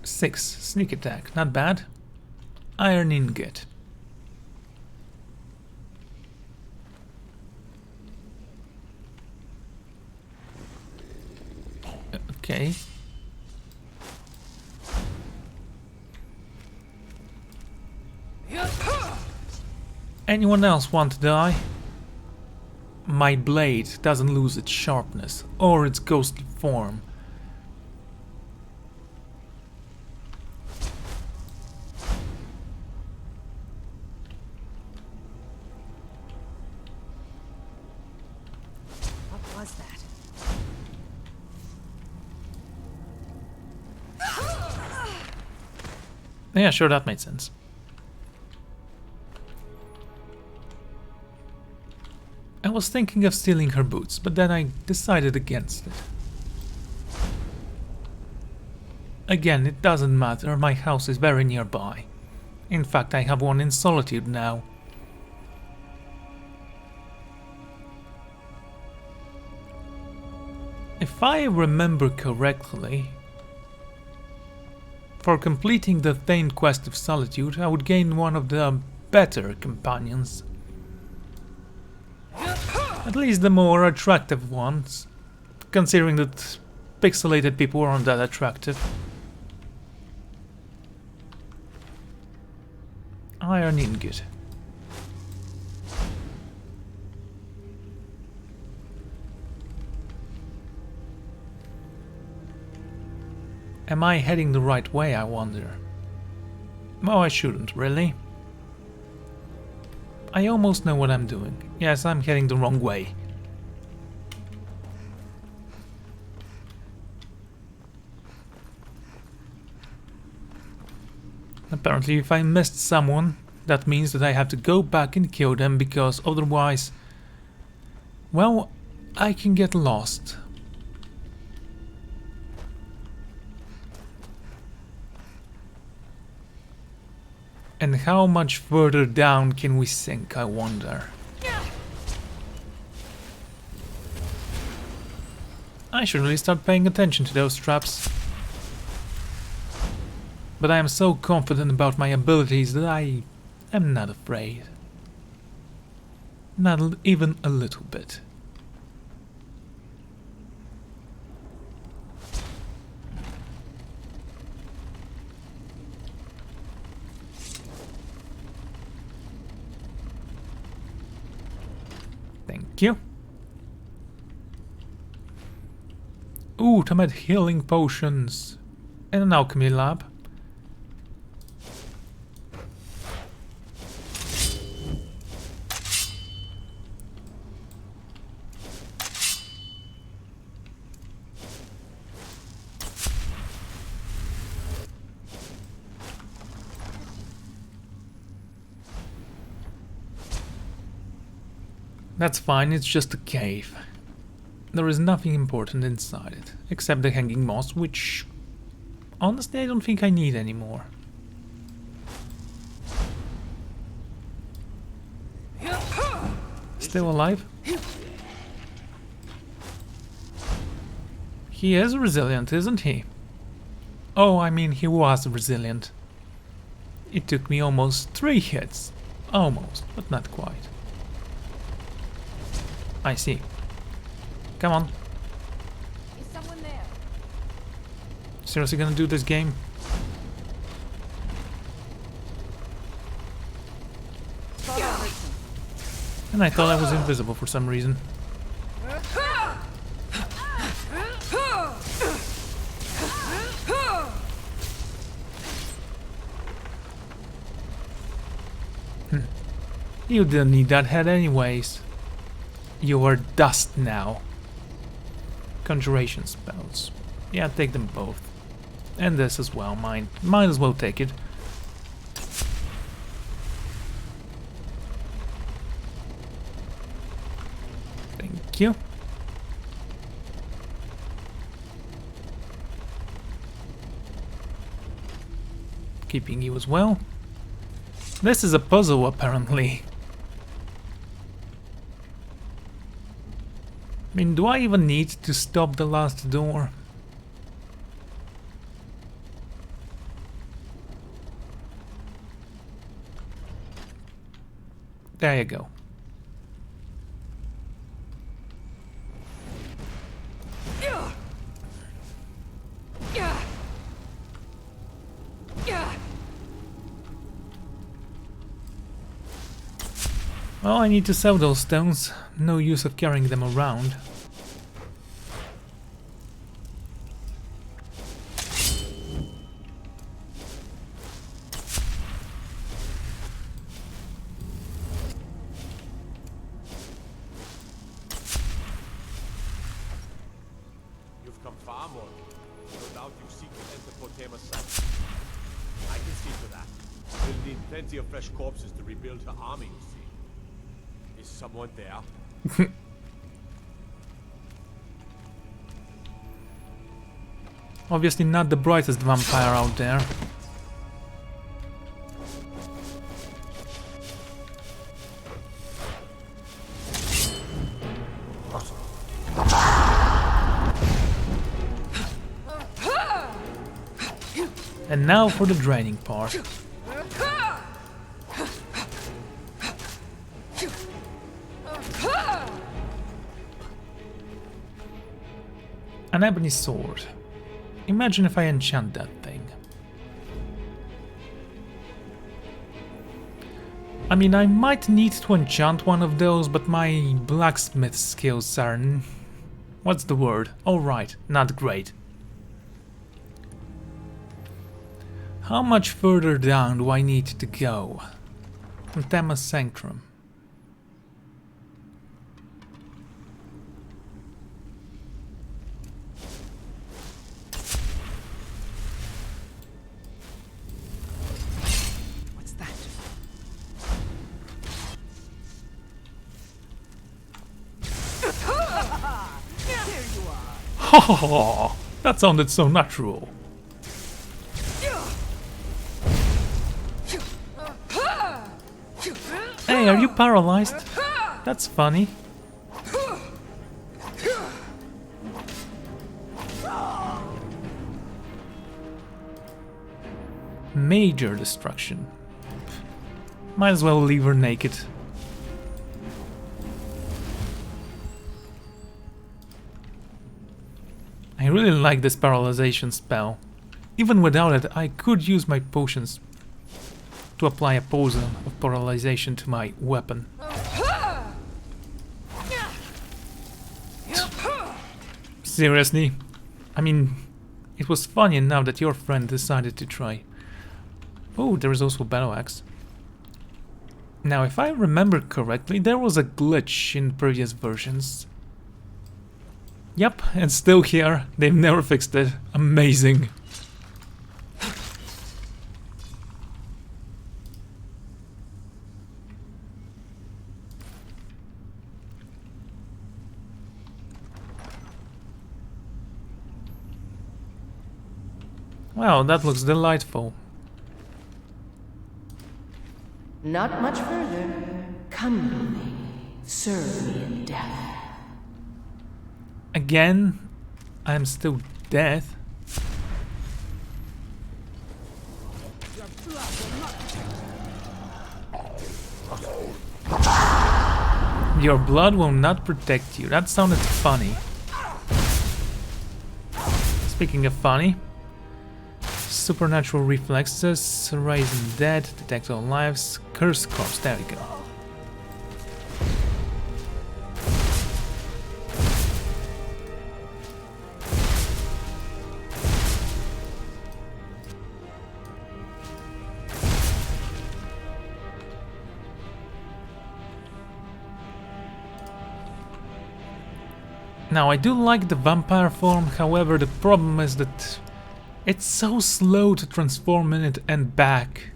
S1: Six sneak attack, not bad. Iron ingot. Okay. Anyone else want to die? My blade doesn't lose its sharpness or its ghostly form.
S9: What was that?
S1: Yeah, sure, that made sense. I was thinking of stealing her boots, but then I decided against it. Again, it doesn't matter, my house is very nearby. In fact, I have one in Solitude now. If I remember correctly, for completing the Thane quest of Solitude, I would gain one of the better companions. At least the more attractive ones, considering that pixelated people aren't that attractive. Iron ingot. Am I heading the right way, I wonder? Oh, I shouldn't, really. I almost know what I'm doing. Yes, I'm heading the wrong way. Apparently, if I missed someone, that means that I have to go back and kill them, because otherwise, well, I can get lost. And how much further down can we sink, I wonder? I should really start paying attention to those traps. But I am so confident about my abilities that I am not afraid. Not even a little bit. Thank you. Ultimate healing potions and an alchemy lab. That's fine, it's just a cave. There is nothing important inside it, except the hanging moss, which honestly I don't think I need anymore. Still alive? He is resilient, isn't he? Oh, I mean, he was resilient. It took me almost 3 hits. Almost, but not quite. I see. Come on.
S10: Is someone there?
S1: Seriously gonna do this game? And I thought I was invisible for some reason. You didn't need that head anyways. You are dust now. Conjuration spells. Yeah, take them both. And this as well, might as well take it. Thank you. Keeping you as well. This is a puzzle, apparently. I mean, do I even need to stop the last door? There you go. Well, I need to sell those stones. No use of carrying them around.
S11: You've come far more. No doubt you seek to enter Potema's site. I can see to that. We'll need plenty of fresh corpses to rebuild her army, you see. Is someone there?
S1: Obviously not the brightest vampire out there. And now for the draining part. An ebony sword. Imagine if I enchant that thing. I mean, I might need to enchant one of those, but my blacksmith skills are... what's the word? Alright, not great. How much further down do I need to go? Potema's Sanctum.
S9: What's that? There you are.
S1: Ha ha ha! That sounded so natural. Hey, are you paralyzed? That's funny. Major destruction. Might as well leave her naked. I really like this paralyzation spell. Even without it, I could use my potions to apply a potion of paralyzation to my weapon. Seriously? I mean, it was funny enough that your friend decided to try. Oh, there is also a battle axe. Now, if I remember correctly, there was a glitch in previous versions. Yep, and still here. They've never fixed it. Amazing. Wow, that looks delightful.
S12: Not much further. Come with me. Serve me in death.
S1: Again, I'm still dead. Your blood will not protect you. That sounded funny. Speaking of funny, supernatural reflexes, raise undead, detect all lives, curse corpse. There we go. Now, I do like the vampire form, however, the problem is that it's so slow to transform in it and back.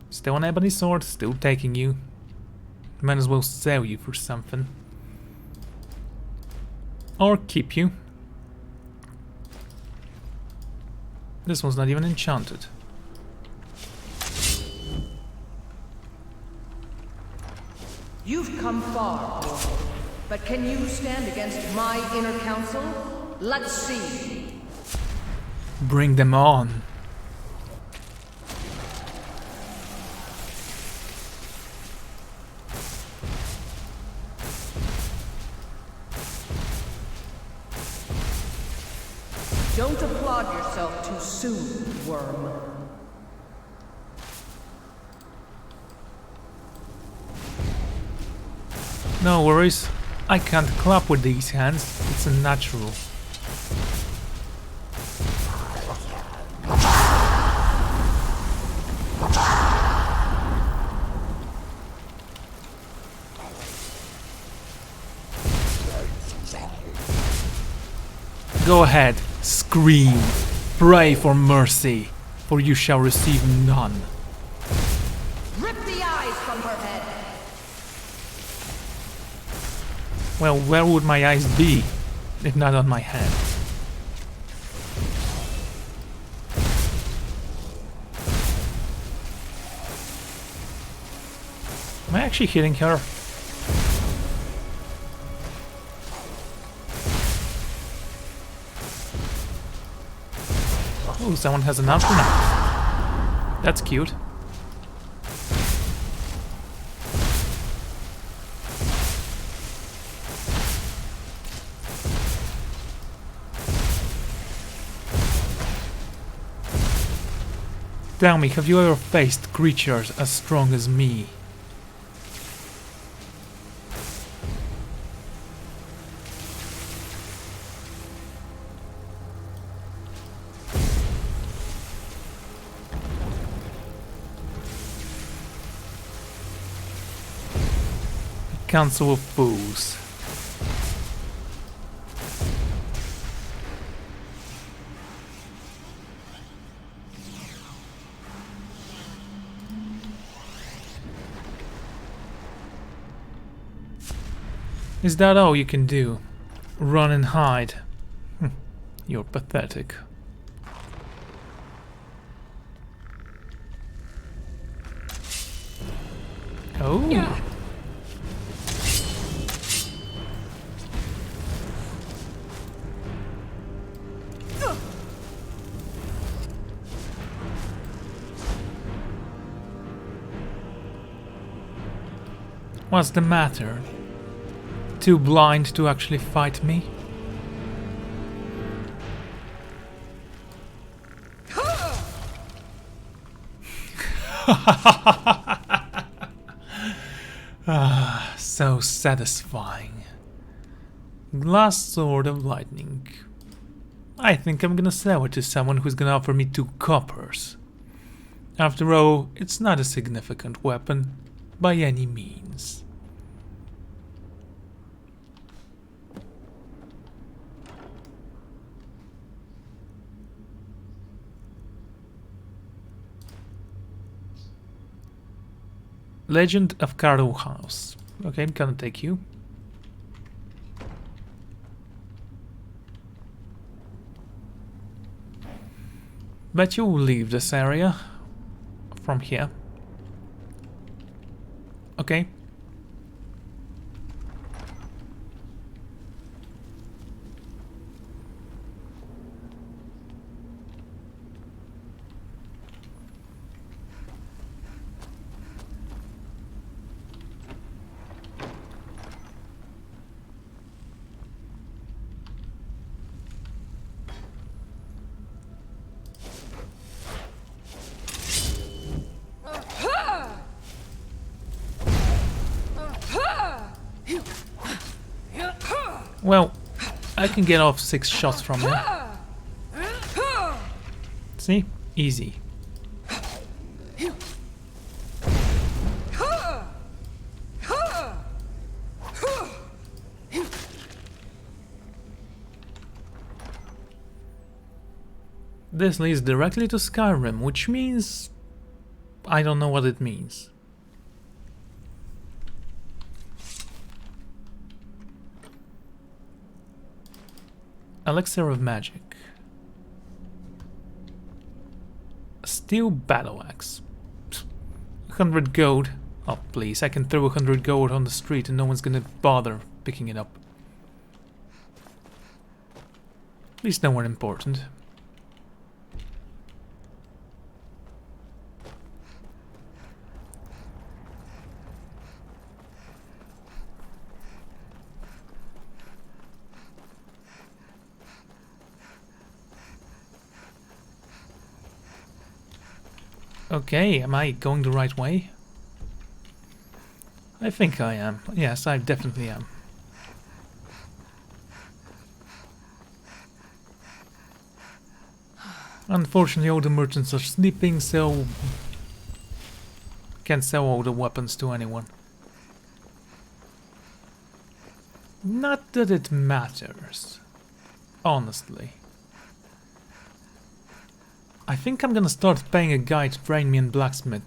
S1: Still an ebony sword, still taking you. Might as well sell you for something. Or keep you. This one's not even enchanted.
S12: You've come far, Lord, but can you stand against my inner council? Let's see.
S1: Bring them on.
S12: Don't applaud yourself too soon, worm.
S1: No worries. I can't clap with these hands. It's unnatural. Go ahead, scream, pray for mercy, for you shall receive none.
S12: Rip the eyes from her head.
S1: Well, where would my eyes be, if not on my head? Am I actually hitting her? Oh, someone has an Altmer now. That's cute. Tell me, have you ever faced creatures as strong as me? Council of Fools. Is that all you can do? Run and hide? You're pathetic. Oh. Yeah. What's the matter? Too blind to actually fight me? Ah, so satisfying. Glass sword of lightning. I think I'm gonna sell it to someone who's gonna offer me 2 coppers. After all, it's not a significant weapon, by any means. Legend of Cardo House. Okay, I'm gonna take you. Bet you will leave this area from here. Okay. Well, I can get off 6 shots from him. See? Easy. This leads directly to Skyrim, which means... I don't know what it means. Elixir of Magic. Steel Battle Axe. 100 gold. Oh please, I can throw 100 gold on the street and no one's gonna bother picking it up. At least no one important. Okay, am I going the right way? I think I am. Yes, I definitely am. Unfortunately, all the merchants are sleeping, so can't sell all the weapons to anyone. Not that it matters, honestly. I think I'm gonna start paying a guy to train me in blacksmith.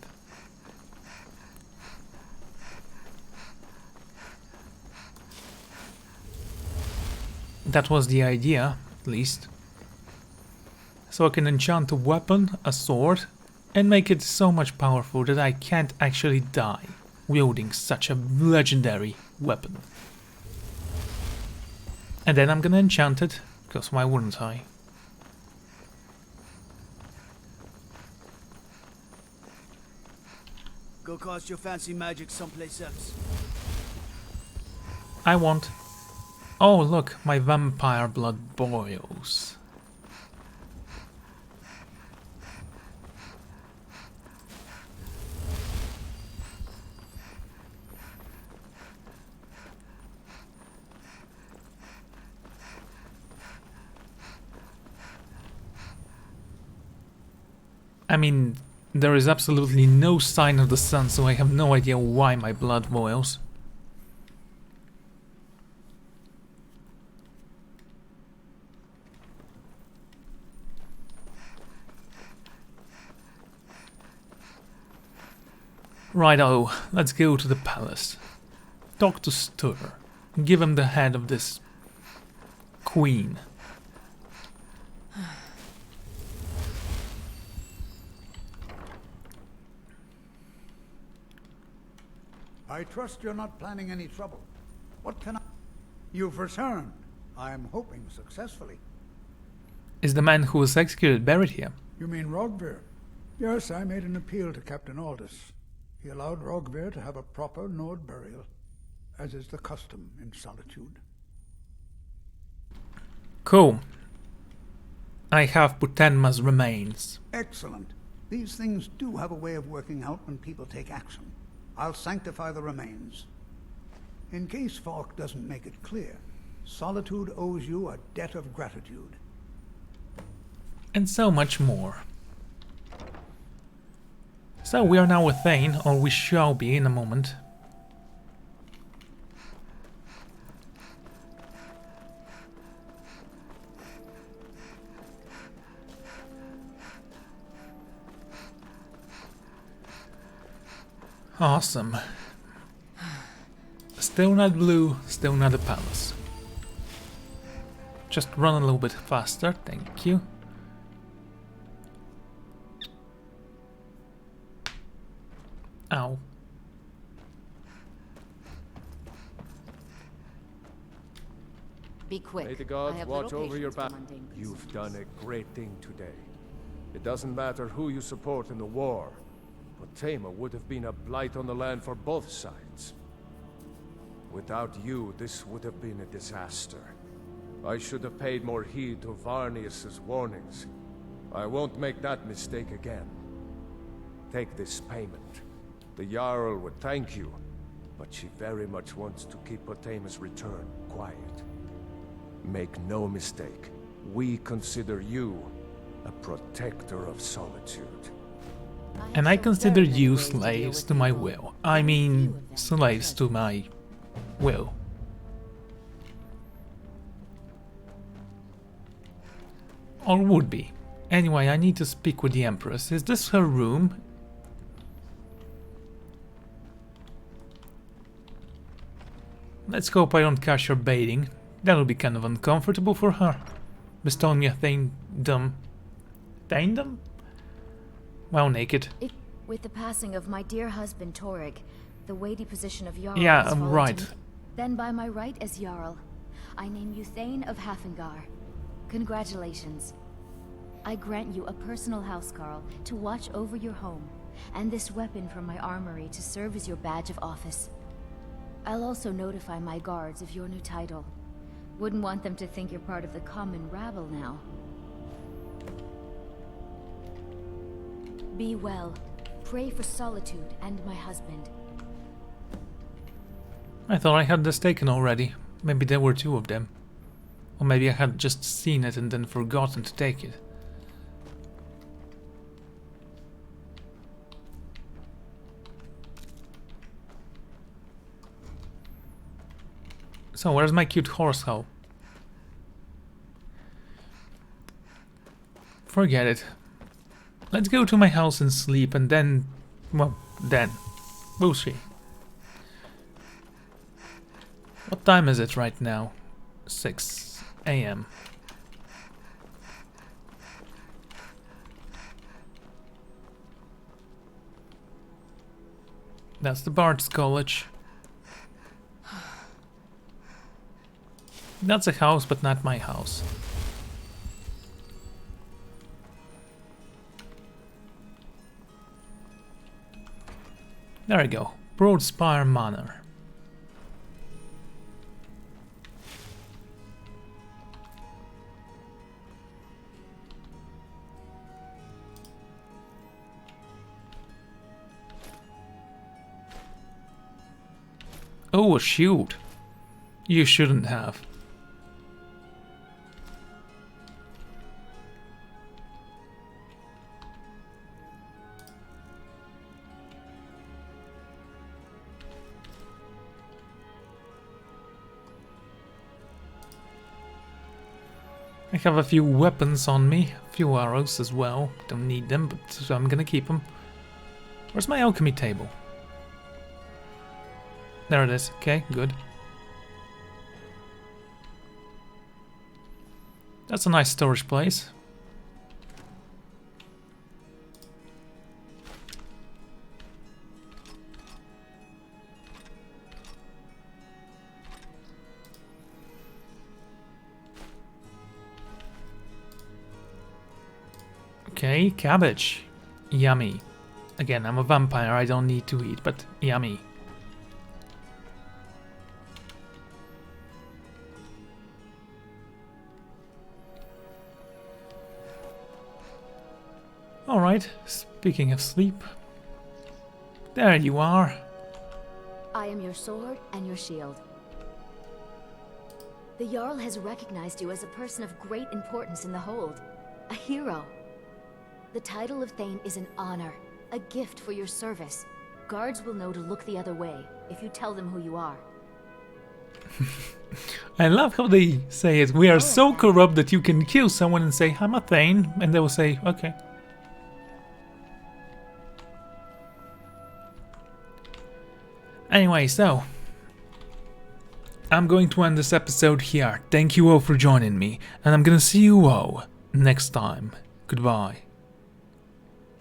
S1: That was the idea, at least. So I can enchant a weapon, a sword, and make it so much powerful that I can't actually die wielding such a legendary weapon. And then I'm gonna enchant it, because why wouldn't I?
S13: Go cast your fancy magic someplace else.
S1: I want... Oh look, my vampire blood boils. I mean, there is absolutely no sign of the sun, so I have no idea why my blood boils. Righto, let's go to the palace. Talk to Stur. Give him the head of this queen.
S5: I trust you're not planning any trouble. What can I... You've returned. I am hoping successfully.
S1: Is the man who was executed buried here?
S5: You mean Rogver? Yes, I made an appeal to Captain Aldous. He allowed Rogver to have a proper Nord burial, as is the custom in Solitude.
S1: Cool. I have Putenma's remains.
S5: Excellent. These things do have a way of working out when people take action. I'll sanctify the remains. In case Falk doesn't make it clear, Solitude owes you a debt of gratitude.
S1: And so much more. So we are now with Thane, or we shall be in a moment. Awesome. Still not blue, still not a palace. Just run a little bit faster, thank you. Ow.
S10: Be quick.
S11: May the gods watch over your back. You've done a great thing today. It doesn't matter who you support in the war. Potema would have been a blight on the land for both sides. Without you, this would have been a disaster. I should have paid more heed to Varnius's warnings. I won't make that mistake again. Take this payment. The Jarl would thank you, but she very much wants to keep Potema's return quiet. Make no mistake, we consider you a protector of Solitude.
S1: And I consider you slaves to my will. I mean, slaves to my will. Or would be. Anyway, I need to speak with the Empress. Is this her room? Let's hope I don't catch her baiting. That'll be kind of uncomfortable for her. Bestowing me a thaindom. Thaindom? Well, naked.
S4: With the passing of my dear husband Torrig, the weighty position of Jarl
S1: yeah,
S4: has fallen
S1: right.
S4: to me. Then by my right as Jarl, I name you Thane of Hafengar. Congratulations. I grant you a personal housecarl to watch over your home, and this weapon from my armory to serve as your badge of office. I'll also notify my guards of your new title. Wouldn't want them to think you're part of the common rabble now. Be well. Pray for Solitude and my husband.
S1: I thought I had this taken already. Maybe there were 2 of them. Or maybe I had just seen it and then forgotten to take it. So, where's my cute horse hoe? Forget it. Let's go to my house and sleep, and then... well, then. We'll see. What time is it right now? 6 AM. That's the Bard's College. That's a house, but not my house. There we go. Broadspire Manor. Oh, a shield. You shouldn't have. I have a few weapons on me, a few arrows as well. Don't need them, but so I'm gonna keep them. Where's my alchemy table? There it is. Okay, good. That's a nice storage place. Okay, cabbage. Yummy. Again, I'm a vampire, I don't need to eat, but yummy. Alright, speaking of sleep. There you are.
S4: I am your sword and your shield. The Jarl has recognized you as a person of great importance in the hold. A hero. The title of Thane is an honor, a gift for your service. Guards will know to look the other way if you tell them who you are.
S1: I love how they say it. We are so corrupt that you can kill someone and say, I'm a Thane, and they will say, okay. Anyway, so I'm going to end this episode here. Thank you all for joining me, and I'm gonna see you all next time. Goodbye.